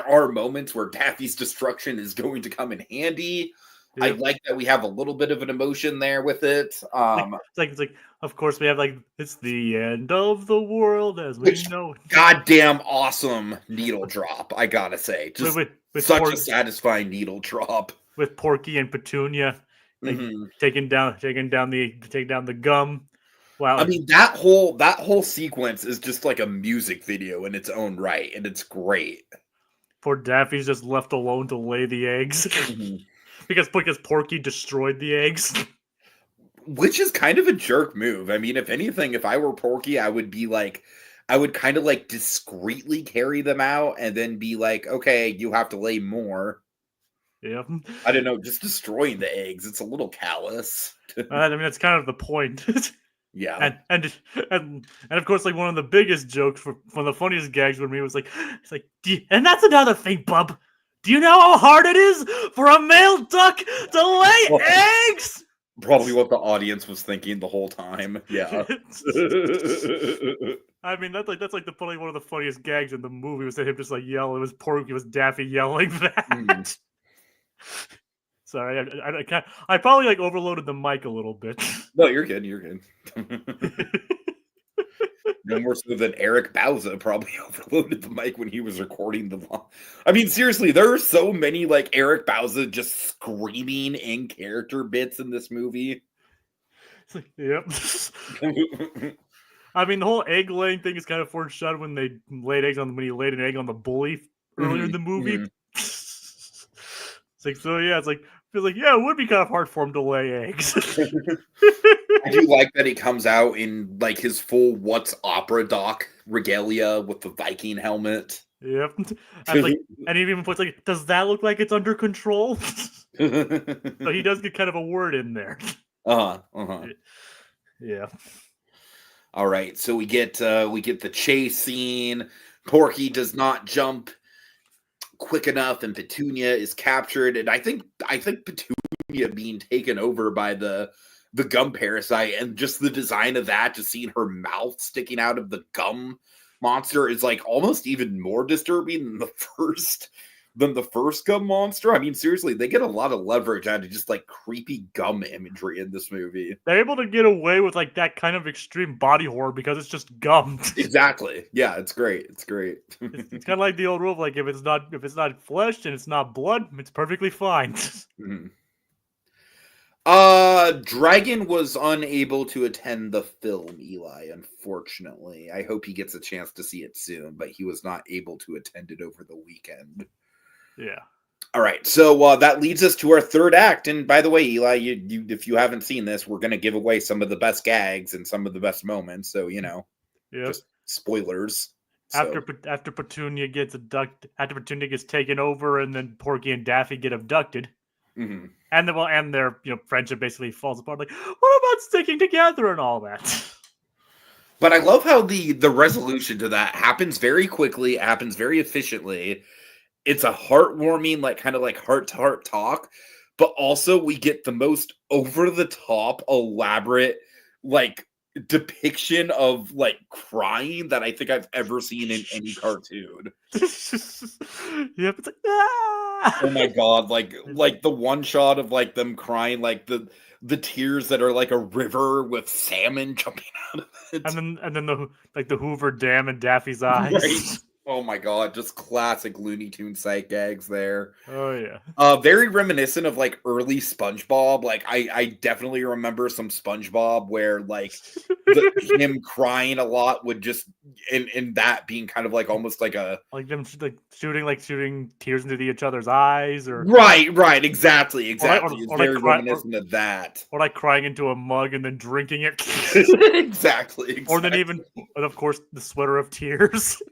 are moments where Daffy's destruction is going to come in handy. I like that we have a little bit of an emotion there with it. It's like, of course we have like, it's the end of the world as we know. Goddamn awesome needle drop, I gotta say. Just with such a satisfying needle drop. With Porky and Petunia, like taking down the gum. Wow. I mean, that whole sequence is just like a music video in its own right, and it's great. Poor Daffy's just left alone to lay the eggs. because Porky destroyed the eggs. Which is kind of a jerk move. I mean, if anything, if I were Porky, I would kind of like discreetly carry them out and then be like, okay, you have to lay more. Yeah. I don't know, just destroying the eggs. It's a little callous. I mean, that's kind of the point. Yeah. And of course, like one of the biggest jokes, one of the funniest gags for me was like, it's like, and that's another thing, bub. Do you know how hard it is for a male duck to lay eggs? Probably what the audience was thinking the whole time. Yeah. I mean, that's like probably one of the funniest gags in the movie was that him just like yell. It was Daffy yelling that. Sorry, I probably like overloaded the mic a little bit. No, you're good. You're good. No more so than Eric Bauza probably overloaded the mic when he was recording the. I mean, seriously, there are so many like Eric Bauza just screaming in character bits in this movie. Yep. I mean, the whole egg laying thing is kind of foreshadowed when he laid an egg on the bully earlier in the movie. It's like, so yeah, it's like, feels like, yeah, it would be kind of hard for him to lay eggs. I do like that he comes out in like his full What's Opera Doc regalia with the Viking helmet. Yep. And he even puts like, does that look like it's under control? So he does get kind of a word in there. Yeah. All right, so we get the chase scene. Porky does not jump quick enough, and Petunia is captured. And I think Petunia being taken over by the gum parasite, and just the design of that, just seeing her mouth sticking out of the gum monster, is like almost even more disturbing than the first gum monster. I mean, seriously, they get a lot of leverage out of just like creepy gum imagery in this movie. They're able to get away with like that kind of extreme body horror because it's just gum. Exactly. Yeah, it's great. It's great. It's kind of like the old rule of like, if it's not flesh and it's not blood, it's perfectly fine. Dragon was unable to attend the film, Eli, unfortunately. I hope he gets a chance to see it soon, but he was not able to attend it over the weekend. Yeah. All right, so that leads us to our third act. And by the way, Eli, you if you haven't seen this, we're going to give away some of the best gags and some of the best moments. So, just spoilers. After Petunia gets taken over, and then Porky and Daffy get abducted, and their friendship basically falls apart. Like, what about sticking together and all that? But I love how the resolution to that happens very quickly. It happens very efficiently. It's a heartwarming, like kind of like heart-to-heart talk, but also we get the most over-the-top, elaborate, like depiction of like crying that I think I've ever seen in any cartoon. Yep, it's like, ah! Oh my god, like the one shot of like them crying, like the tears that are like a river with salmon jumping out of it, and then the Hoover Dam in Daffy's eyes. Right. Oh my god, just classic Looney Tunes sight gags there. Oh yeah. Very reminiscent of like early SpongeBob. Like I definitely remember some SpongeBob where like him crying a lot would just in that being kind of like almost like a like them shooting tears into each other's eyes, or right, exactly. It's very reminiscent of that. Or like crying into a mug and then drinking it. Exactly. Or then and of course the sweater of tears.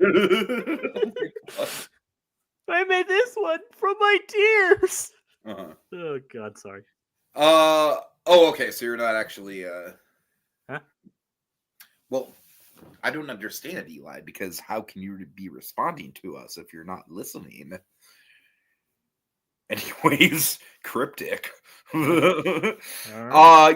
I made this one from my tears. Oh god, sorry. Okay, so you're not actually Huh? Well, I don't understand, Eli, because how can you be responding to us if you're not listening? Anyways, cryptic. Alright.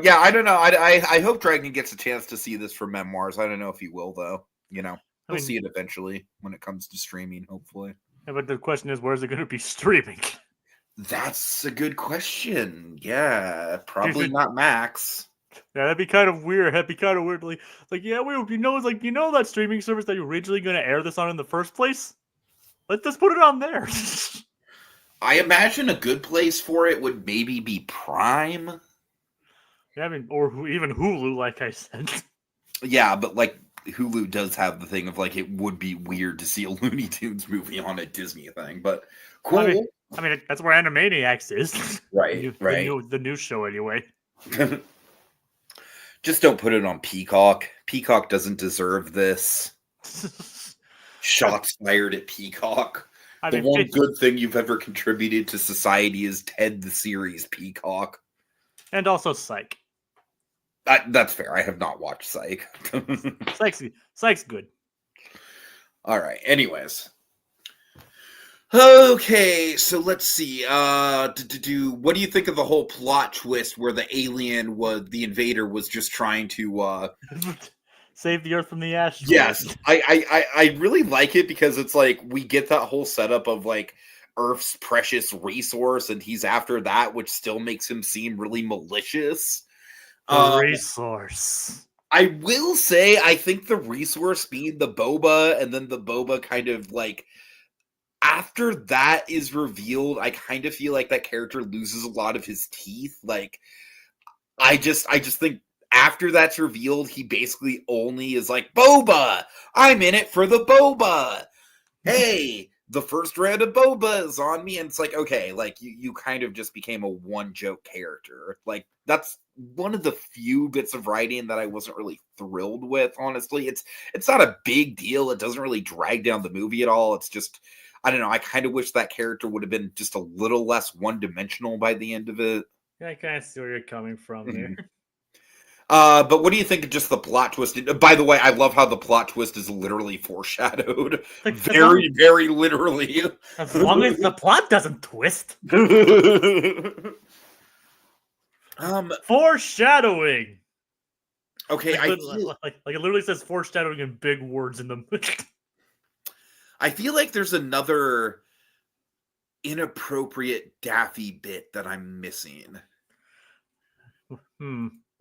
Yeah, I don't know. I hope Dragon gets a chance to see this for memoirs. I don't know if he will though. You know, he'll see it eventually when it comes to streaming. Hopefully. Yeah, but the question is, where's it going to be streaming? That's a good question. Yeah, probably not Max. Yeah, that'd be kind of weird. That'd be kind of weird. Like, yeah, it's like, that streaming service that you're originally going to air this on in the first place? Let's just put it on there. I imagine a good place for it would maybe be Prime. Yeah, I mean, or even Hulu, like I said. Yeah, but like Hulu does have the thing of like it would be weird to see a Looney Tunes movie on a Disney thing, but cool. I mean that's where Animaniacs is. Right, right. The new show, anyway. Just don't put it on Peacock. Peacock doesn't deserve this. Shots fired at Peacock. The one good thing you've ever contributed to society is Ted the series, Peacock. And also Psych. That's fair. I have not watched Psych. Psych's good. All right. Anyways. Okay, so let's see. What do you think of the whole plot twist where the invader was just trying to save the Earth from the asteroid? Yes, I really like it because it's like we get that whole setup of like Earth's precious resource, and he's after that, which still makes him seem really malicious. Resource. I will say, I think the resource being the boba, and then the boba kind of like after that is revealed, I kind of feel like that character loses a lot of his teeth. Like, I just think after that's revealed, he basically only is like, boba! I'm in it for the boba! Hey, the first round of boba is on me. And it's like, okay, like you kind of just became a one joke character. Like, that's one of the few bits of writing that I wasn't really thrilled with, honestly. It's not a big deal. It doesn't really drag down the movie at all. It's just, I don't know. I kind of wish that character would have been just a little less one-dimensional by the end of it. Yeah, I kind of see where you're coming from there. But what do you think of just the plot twist? By the way, I love how the plot twist is literally foreshadowed. Like, very, very literally. As long as the plot doesn't twist. Foreshadowing. Okay, like it literally says foreshadowing in big words in the movie. I feel like there's another inappropriate Daffy bit that I'm missing.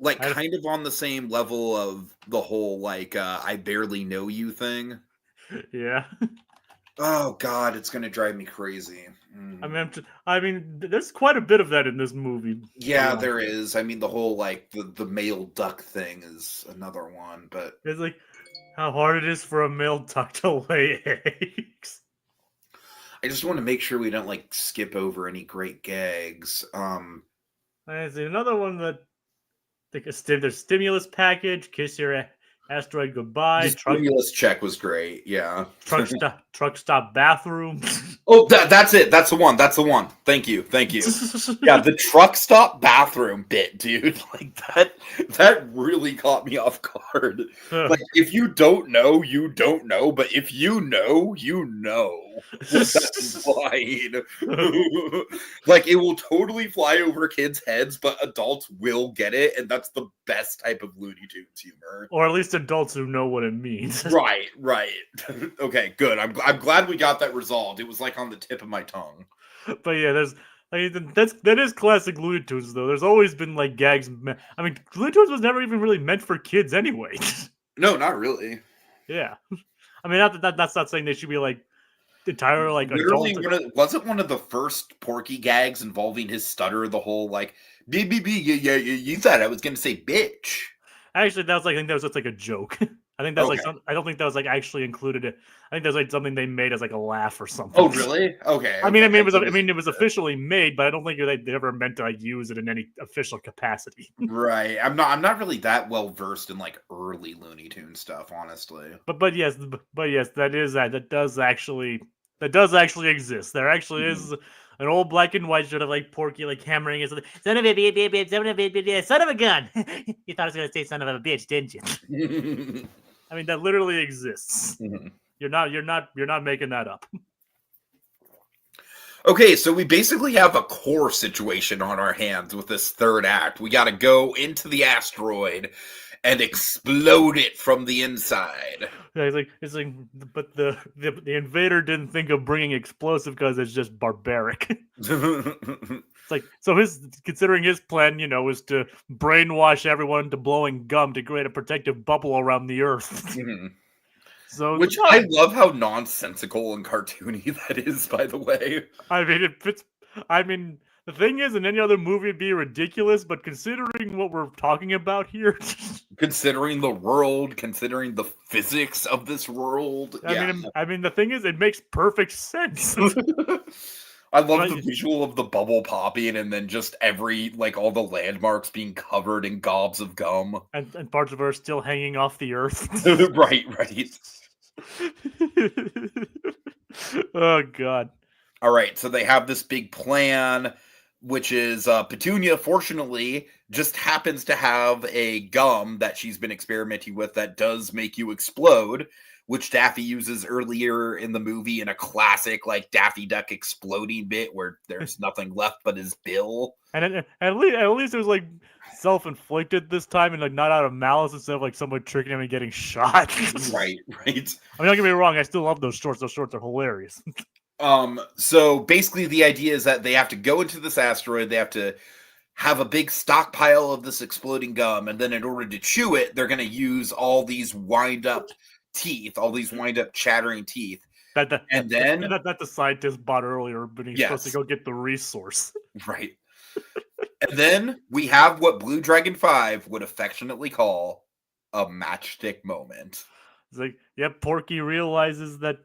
Like, kind of on the same level of the whole, like, I barely know you thing. Yeah. Oh, God, it's going to drive me crazy. I mean, there's quite a bit of that in this movie. Yeah, there is. I mean, the whole, like, the male duck thing is another one, but... It's like, how hard it is for a male duck to lay eggs. I just want to make sure we don't, like, skip over any great gags. I see another one that... There's stimulus package, kiss your asteroid goodbye. The stimulus check was great, yeah. Truck stop bathroom. Oh, that's it. That's the one. Thank you. Yeah, the truck stop bathroom bit, dude. Like that really caught me off guard. Like, if you don't know, you don't know. But if you know, you know. That's fine. Like, it will totally fly over kids' heads, but adults will get it, and that's the best type of Looney Tunes humor. Or at least adults who know what it means. Right. Okay, good. I'm glad we got that resolved. It was like on the tip of my tongue. But yeah, that is classic Looney Tunes, though. There's always been like gags. I mean, Looney Tunes was never even really meant for kids anyway. No, not really. Yeah, I mean, that's not saying they should be like entirely like literally adult. Wasn't one of the first Porky gags involving his stutter the whole like yeah, you thought I was gonna say bitch. Actually, I think that was just like a joke. I think that's I don't think that was like actually included. I think that was like something they made as like a laugh or something. Oh, really? Okay. I mean, it was officially made, but I don't think they ever meant to like use it in any official capacity. Right. I'm not really that well versed in like early Looney Tunes stuff, honestly. But yes, that does actually exist. There actually is an old black and white shot of like Porky like hammering his son of a bitch, son of a gun. You thought I was gonna say son of a bitch, didn't you? I mean, that literally exists. Mhm. You're not making that up. Okay, so we basically have a core situation on our hands with this third act. We got to go into the asteroid and explode it from the inside. Yeah, it's like, but the invader didn't think of bringing explosive because it's just barbaric. It's like, so considering his plan, was to brainwash everyone into blowing gum to create a protective bubble around the Earth. Mhm. So Which no, I love how nonsensical and cartoony that is, by the way. I mean it fits. I mean, the thing is, in any other movie, it'd be ridiculous. But considering what we're talking about here, Considering the world, considering the physics of this world. Yeah. I mean, the thing is, it makes perfect sense. I love the Right? visual of the bubble popping and then just all the landmarks being covered in gobs of gum. And parts of her are still hanging off the Earth. Right. Oh God. All right, so they have this big plan, which is Petunia, fortunately, just happens to have a gum that she's been experimenting with that does make you explode, which Daffy uses earlier in the movie in a classic, like, Daffy Duck exploding bit where there's nothing left but his bill. And at least it was like self-inflicted this time, and like not out of malice instead of like someone tricking him and getting shot. Right. I mean, don't get me wrong, I still love those shorts. Those shorts are hilarious. So basically the idea is that they have to go into this asteroid, they have to have a big stockpile of this exploding gum, and then in order to chew it, they're going to use all these wind-up teeth, all these wind-up chattering teeth. That the scientist bought earlier, but he's supposed to Yes. go get the resource. Right. And then we have what Blue Dragon 5 would affectionately call a matchstick moment. It's like, yep, Porky realizes that.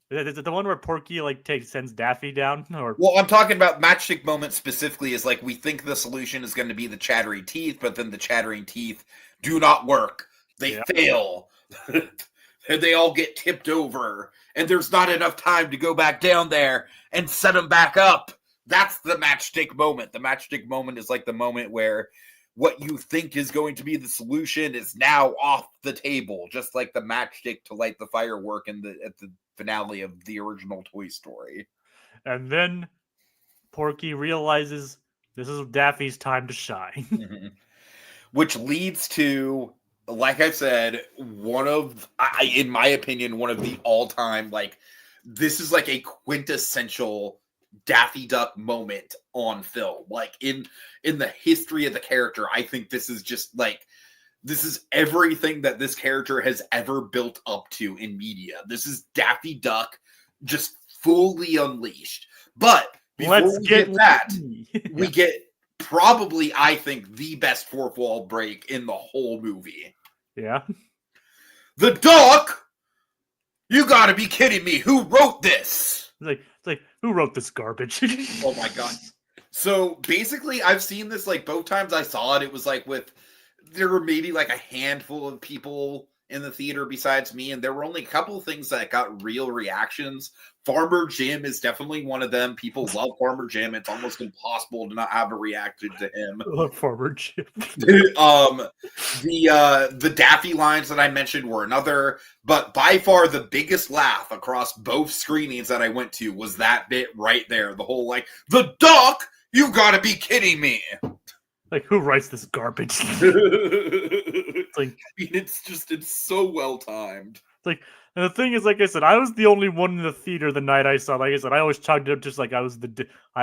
Is it the one where Porky like sends Daffy down? Or Well, I'm talking about matchstick moment specifically is like we think the solution is going to be the chattering teeth, but then the chattering teeth do not work. They fail. And they all get tipped over. And there's not enough time to go back down there and set them back up. That's the matchstick moment. The matchstick moment is like the moment where what you think is going to be the solution is now off the table, just like the matchstick to light the firework at the finale of the original Toy Story. And then Porky realizes this is Daffy's time to shine. Which leads to, like I said, in my opinion, one of the all-time, like, this is like a quintessential Daffy Duck moment on film. Like, in the history of the character, I think this is just like, this is everything that this character has ever built up to in media. This is Daffy Duck just fully unleashed. But before we get that, we get probably, I think, the best fourth wall break in the whole movie. Yeah. The Duck? You gotta be kidding me. Who wrote this? It's like who wrote this garbage? Oh my God. So basically, I've seen this like both times I saw it. It was like there were maybe like a handful of people in the theater besides me, and there were only a couple of things that got real reactions. Farmer Jim is definitely one of them. People love Farmer Jim. It's almost impossible to not have a reaction to him. I love Farmer Jim. The Daffy lines that I mentioned were another, but by far the biggest laugh across both screenings that I went to was that bit right there. The whole like, the Duck? You gotta be kidding me. Like, who writes this garbage? It's like, I mean, it's so well timed. It's like, and the thing is, like I said, I was the only one in the theater the night I saw. Like I said, I always chalked it up just like I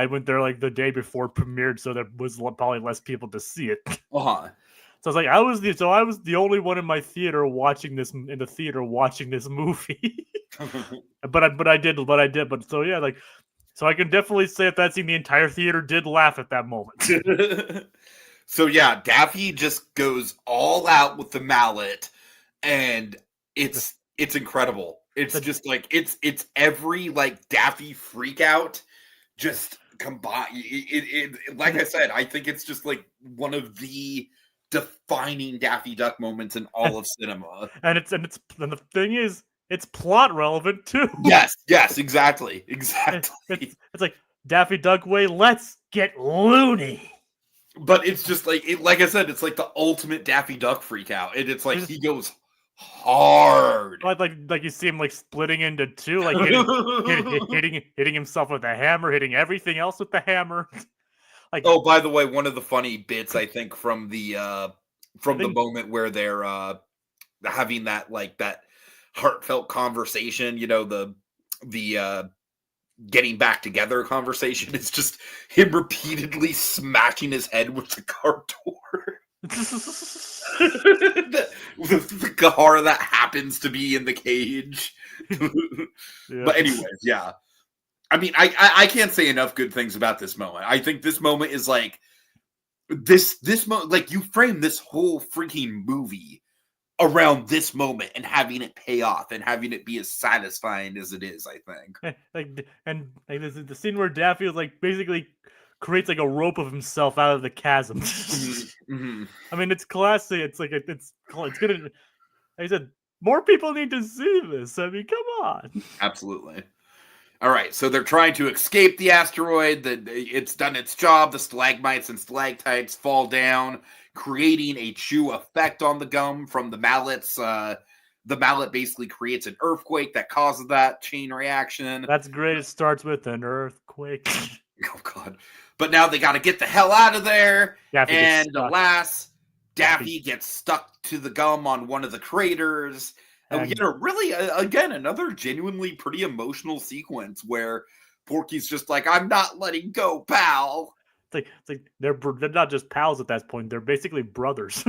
went there like the day before it premiered, so there was probably less people to see it. Uh-huh. So I was like, I was the only one in my theater watching this movie. but I did. So yeah, like, so I can definitely say that scene, the entire theater did laugh at that moment. So yeah, Daffy just goes all out with the mallet, and it's incredible. It's just like it's every like Daffy freak out just combined. Like I said, I think it's just like one of the defining Daffy Duck moments in all of cinema. And the thing is, it's plot relevant too. Yes, exactly. It's like Daffy Duck way. Let's get loony. But it's just like like I said, it's like the ultimate Daffy Duck freak out. And it's like he goes hard. Like you see him like splitting into two, like hitting himself with a hammer, hitting everything else with the hammer. Like, Oh, by the way, one of the funny bits I think from I the think moment where they're having that heartfelt conversation, the getting back together conversation is just him repeatedly smashing his head with the car door. the car that happens to be in the cage. yeah. But anyways, yeah. I mean, I can't say enough good things about this moment. I think this moment is like this moment, like you frame this whole freaking movie around this moment and having it pay off and having it be as satisfying as it is, I think. This is the scene where Daffy is like basically creates like a rope of himself out of the chasm. I mean, it's classic. It's like it's gonna. Like I said, more people need to see this. I mean, come on. Absolutely. All right, so they're trying to escape the asteroid. It's done its job. The stalagmites and stalactites fall down, creating a chew effect on the gum from the mallets. The mallet basically creates an earthquake that causes that chain reaction. That's great. It starts with an earthquake. Oh, God. But now they got to get the hell out of there. Daffy and alas, Daffy gets stuck to the gum on one of the craters. And we get a really, again, another genuinely pretty emotional sequence where Porky's just like, I'm not letting go, pal. It's like they're not just pals at that point. They're basically brothers.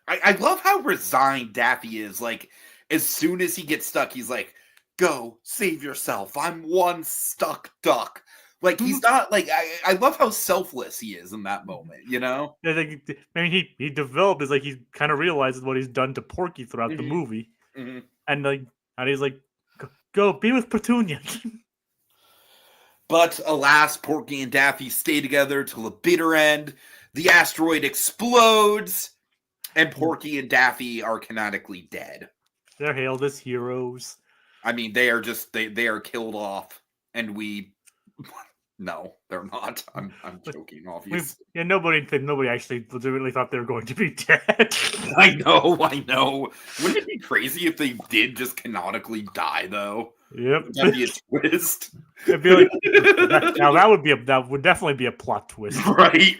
I love how resigned Daffy is. Like, as soon as he gets stuck, he's like, go, save yourself. I'm one stuck duck. Like, he's not, like, I love how selfless he is in that moment, you know? I mean, he developed, is like, he kind of realizes what he's done to Porky throughout the movie. And he's like, go be with Petunia. But alas, Porky and Daffy stay together till the bitter end. The asteroid explodes, and Porky and Daffy are canonically dead. They're hailed as heroes. I mean, they are just they are killed off, and we. No, they're not. I'm joking, obviously. Yeah, nobody actually legitimately thought they were going to be dead. I know. Wouldn't it be crazy if they did just canonically die, though? Yep. That'd be a twist. It'd be like, that would definitely be a plot twist. Right.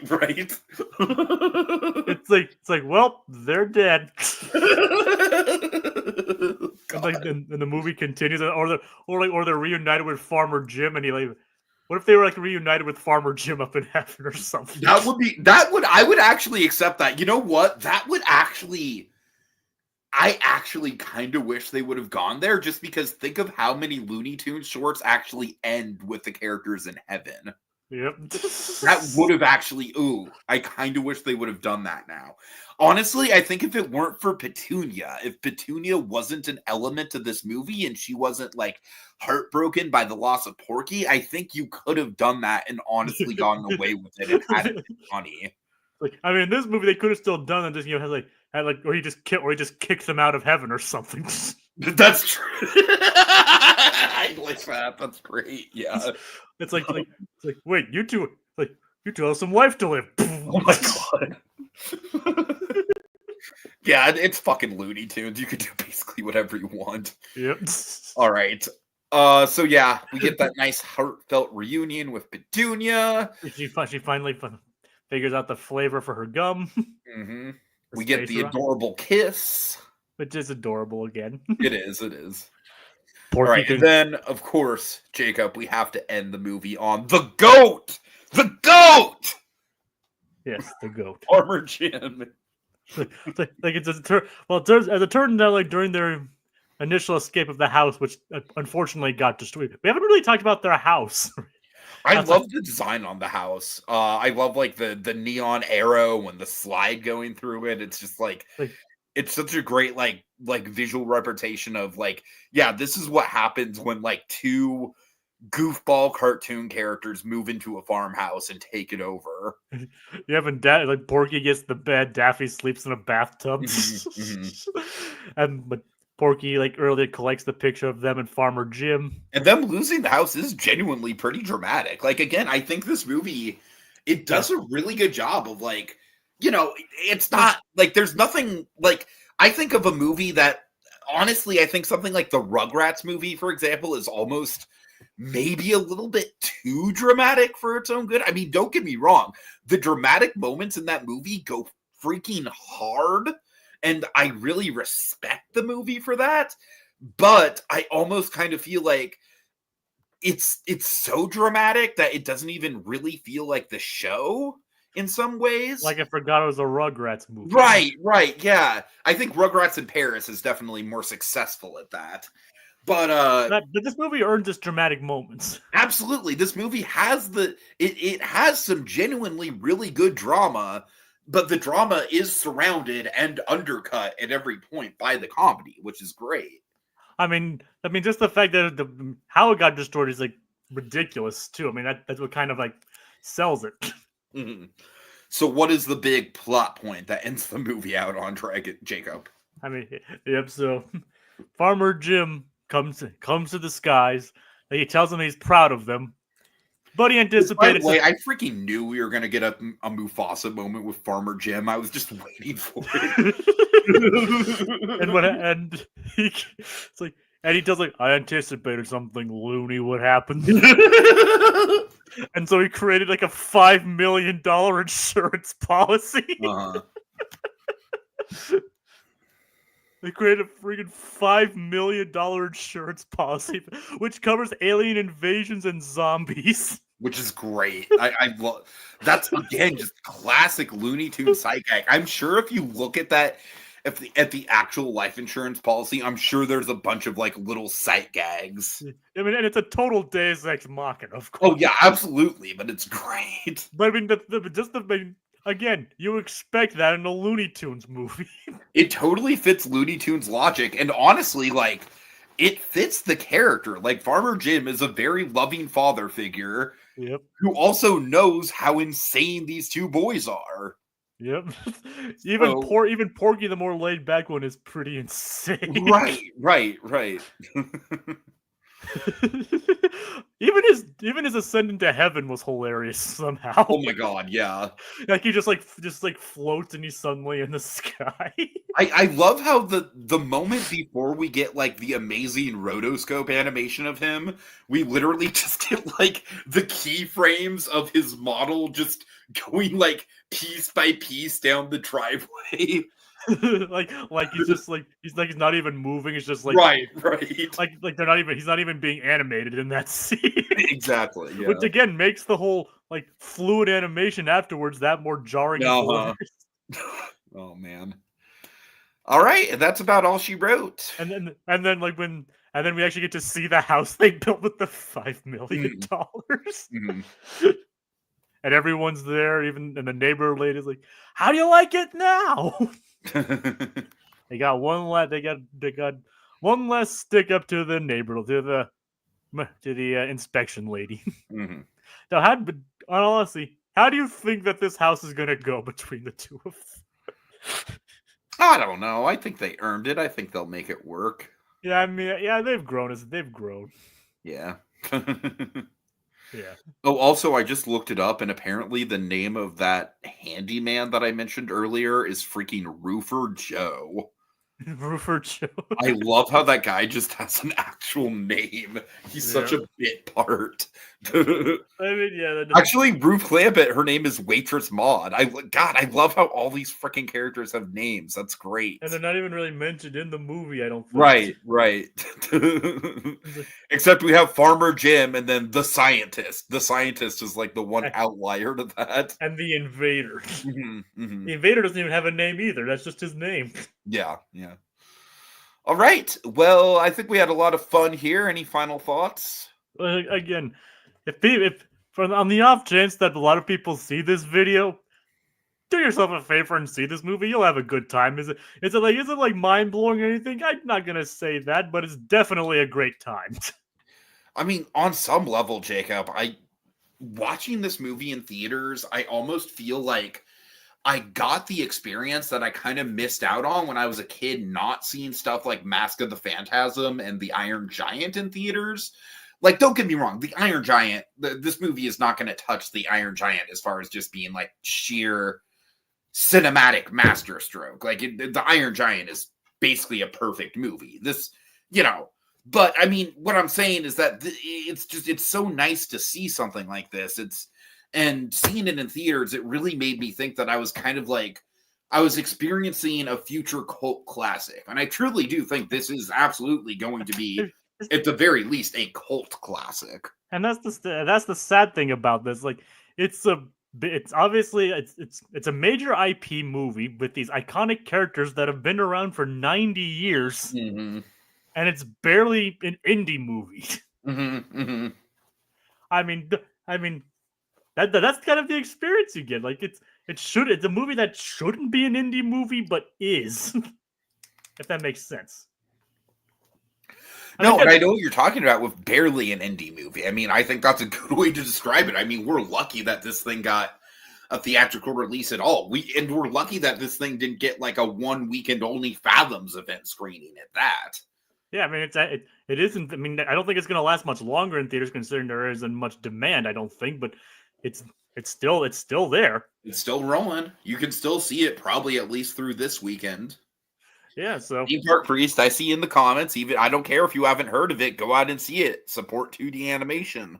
It's like, well, they're dead. And the movie continues, or they're reunited with Farmer Jim, and he like. What if they were like reunited with Farmer Jim up in heaven or something? I would actually accept that. You know what? I actually kind of wish they would have gone there, just because think of how many Looney Tunes shorts actually end with the characters in heaven. Yep. That would have actually, I kind of wish they would have done that now. Honestly, I think if it weren't for Petunia, if Petunia wasn't an element of this movie and she wasn't like heartbroken by the loss of Porky, I think you could have done that and honestly gotten away with it and had it been funny. Like, I mean, in this movie they could have still done it, just or he just kicked them out of heaven or something. That's true. I like that. That's great. Yeah. It's like wait, you two have some life to live. Oh my God. Yeah, it's fucking Looney Tunes. You could do basically whatever you want. Yep. All right. So yeah, we get that nice heartfelt reunion with Petunia. She finally figures out the flavor for her gum. Mm-hmm. We get the adorable kiss, which is adorable again. It is. Porky. All right, and then of course, Jacob, we have to end the movie on the goat. The goat. Yes, the goat. Farmer Jim. As it turned out, like during their initial escape of the house, which unfortunately got destroyed. We haven't really talked about their house. I love the design on the house. I love like the neon arrow and the slide going through it. It's just like it's such a great like visual representation of like, yeah, this is what happens when like two goofball cartoon characters move into a farmhouse and take it over. Yeah, and like Porky gets the bed, Daffy sleeps in a bathtub. But Porky like earlier collects the picture of them and Farmer Jim. And them losing the house is genuinely pretty dramatic. Like, again, I think this movie, it does a really good job of like, it's not like there's nothing like, I think of a movie that, honestly, I think something like the Rugrats movie, for example, is almost maybe a little bit too dramatic for its own good. I mean, don't get me wrong. The dramatic moments in that movie go freaking hard, and I really respect the movie for that. But I almost kind of feel like it's so dramatic that it doesn't even really feel like the show in some ways. Like I forgot it was a Rugrats movie. Right, yeah. I think Rugrats in Paris is definitely more successful at that. But this movie earned its dramatic moments. absolutely, this movie has it has some genuinely really good drama, but the drama is surrounded and undercut at every point by the comedy, which is great. I mean, just the fact that how it got destroyed is like ridiculous too. I mean, that's what kind of like sells it. Mm-hmm. So, what is the big plot point that ends the movie out on, Jacob? I mean, yep. So, Farmer Jim comes to the skies. And he tells them he's proud of them, but he anticipated. By the way, I freaking knew we were gonna get a Mufasa moment with Farmer Jim. I was just waiting for it. It's like, and he tells like, I anticipated something loony would happen. And so he created like a $5 million insurance policy. They created a freaking $5 million insurance policy, which covers alien invasions and zombies. Which is great. I love that's again just classic Looney Tunes sight gag. I'm sure if you look at that, at the actual life insurance policy, I'm sure there's a bunch of like little sight gags. I mean, and it's a total Deus Ex Machina, of course. Oh yeah, absolutely, but it's great. But I mean, again, you expect that in a Looney Tunes movie. It totally fits Looney Tunes logic, and honestly, like, it fits the character. Like, Farmer Jim is a very loving father figure, yep, who also knows how insane these two boys are. Yep. Even Porky, the more laid back one, is pretty insane. Right. even his ascent into heaven was hilarious somehow. Oh my god, yeah. Like he just floats and he's suddenly in the sky. I love how the moment before we get like the amazing rotoscope animation of him, we literally just get like the keyframes of his model just going like piece by piece down the driveway. like he's not even moving. It's just like right. Like he's not even being animated in that scene. Exactly. Yeah. Which again makes the whole like fluid animation afterwards that more jarring. Oh man. All right, that's about all she wrote. And then we actually get to see the house they built with the $5 million. Mm-hmm. And everyone's there, and the neighbor lady's like, "How do you like it now?" They got one less stick up to the neighbor, to the inspection lady. Mm-hmm. Now, honestly, how do you think that this house is gonna go between the two of them? I don't know. I think they earned it. I think they'll make it work. Yeah, I mean, yeah, they've grown. Yeah. Yeah. Oh, also, I just looked it up, and apparently the name of that handyman that I mentioned earlier is freaking Roofer Joe. Roofer Joe. I love how that guy just has an actual name. He's such a bit part. I mean, yeah. Actually, Ruth Clampett, her name is Waitress Maud. I love how all these freaking characters have names. That's great. And they're not even really mentioned in the movie, I don't think. Right. Except we have Farmer Jim and then the scientist. The scientist is like the one outlier to that. And the invader. Mm-hmm. The invader doesn't even have a name either. That's just his name. Yeah. All right. Well, I think we had a lot of fun here. Any final thoughts? Again, if on the off chance that a lot of people see this video, do yourself a favor and see this movie. You'll have a good time. Is it like mind blowing or anything? I'm not gonna say that, but it's definitely a great time. I mean, on some level, Jacob, watching this movie in theaters, I almost feel like I got the experience that I kind of missed out on when I was a kid, not seeing stuff like Mask of the Phantasm and The Iron Giant in theaters. Like, don't get me wrong, The Iron Giant, this movie is not going to touch The Iron Giant as far as just being like sheer cinematic masterstroke. Like, The Iron Giant is basically a perfect movie. This, you know, but I mean, what I'm saying is that it's so nice to see something like this. And seeing it in theaters, it really made me think that I was kind of like I was experiencing a future cult classic. And I truly do think this is absolutely going to be, at the very least, a cult classic. And that's the sad thing about this. Like, it's obviously it's a major IP movie with these iconic characters that have been around for 90 years, Mm-hmm. and it's barely an indie movie. Mm-hmm. Mm-hmm. I mean, that's kind of the experience you get. Like, it's a movie that shouldn't be an indie movie, but is, if that makes sense. No, and I know what you're talking about with barely an indie movie. I mean, I think that's a good way to describe it. I mean, we're lucky that this thing got a theatrical release at all. We're lucky that this thing didn't get like a one weekend only Fathoms event screening at that. Yeah, I mean, it isn't. I mean, I don't think it's going to last much longer in theaters, considering there isn't much demand. I don't think, but it's still there. It's still rolling. You can still see it probably at least through this weekend. Yeah, so Theme Park Priest, I see in the comments. Even I don't care if you haven't heard of it. Go out and see it. Support 2D animation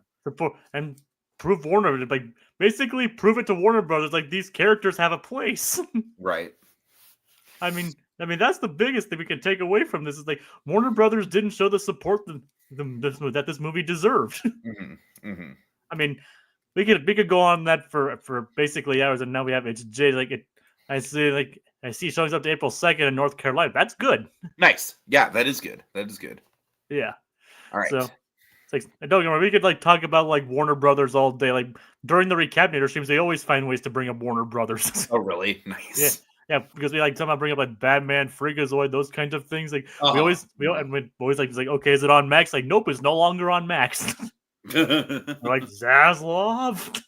and prove Warner, like, basically prove it to Warner Brothers, like, these characters have a place. Right. I mean, that's the biggest thing we can take away from this is, like, Warner Brothers didn't show the support that this movie deserved. Mm-hmm. Mm-hmm. I mean, we could go on that for basically hours, and now we have it's Jay. I see showing up to April 2nd in North Carolina. That's good. Nice. Yeah, that is good. That is good. Yeah. All right. So it's like, don't get me wrong, we could like talk about like Warner Brothers all day. Like during the Recapinator streams, they always find ways to bring up Warner Brothers. Oh, really? Nice. Yeah, because we like somehow bring up like Batman, Freakazoid, those kinds of things. Like we always like it's like, okay, is it on Max? Like, nope, it's no longer on Max. We're like Zaslav.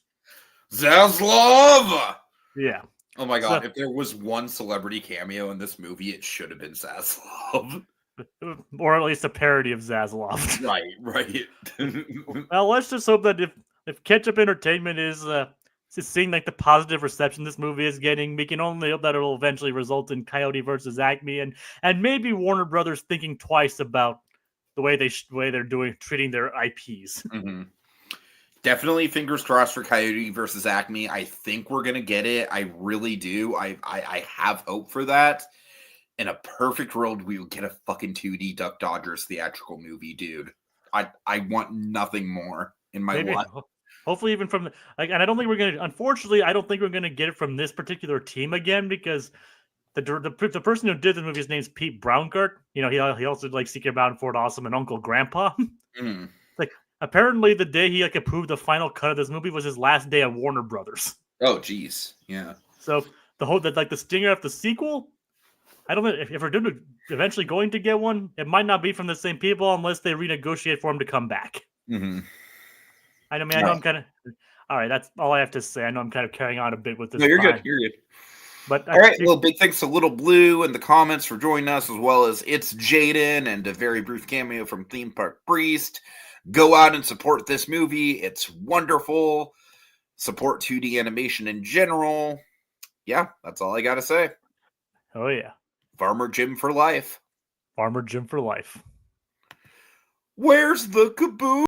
Yeah. Oh my god! If there was one celebrity cameo in this movie, it should have been Zaslav. Or at least a parody of Zaslav. Right. Well, let's just hope that if Ketchup Entertainment is seeing like the positive reception this movie is getting, we can only hope that it'll eventually result in Coyote versus Acme, and maybe Warner Brothers thinking twice about the way they're treating their IPs. Mm-hmm. Definitely fingers crossed for Coyote versus Acme. I think we're gonna get it. I really do. I have hope for that. In a perfect world, we will get a fucking 2D Duck Dodgers theatrical movie, dude. I want nothing more in my life. Hopefully, even from and I don't think we're gonna. Unfortunately, I don't think we're gonna get it from this particular team again because the person who did the movie, his name's Pete Brownkart. You know, he also did like Secret Bound, Fort Awesome, and Uncle Grandpa. Mm. Like, apparently, the day he like approved the final cut of this movie was his last day at Warner Brothers. Oh, geez, yeah. So the stinger of the sequel, I don't know if we're eventually going to get one. It might not be from the same people unless they renegotiate for him to come back. Mm-hmm. I know I'm kind of all right. That's all I have to say. I know I'm kind of carrying on a bit with this. No, you're good. You're good. But all right. Well, big thanks to Little Blue in the comments for joining us, as well as It's Jaden and a very brief cameo from Theme Park Priest. Go out and support this movie. It's wonderful. Support 2D animation in general. Yeah, that's all I got to say. Oh, yeah. Farmer Jim for life. Farmer Jim for life. Where's the caboose?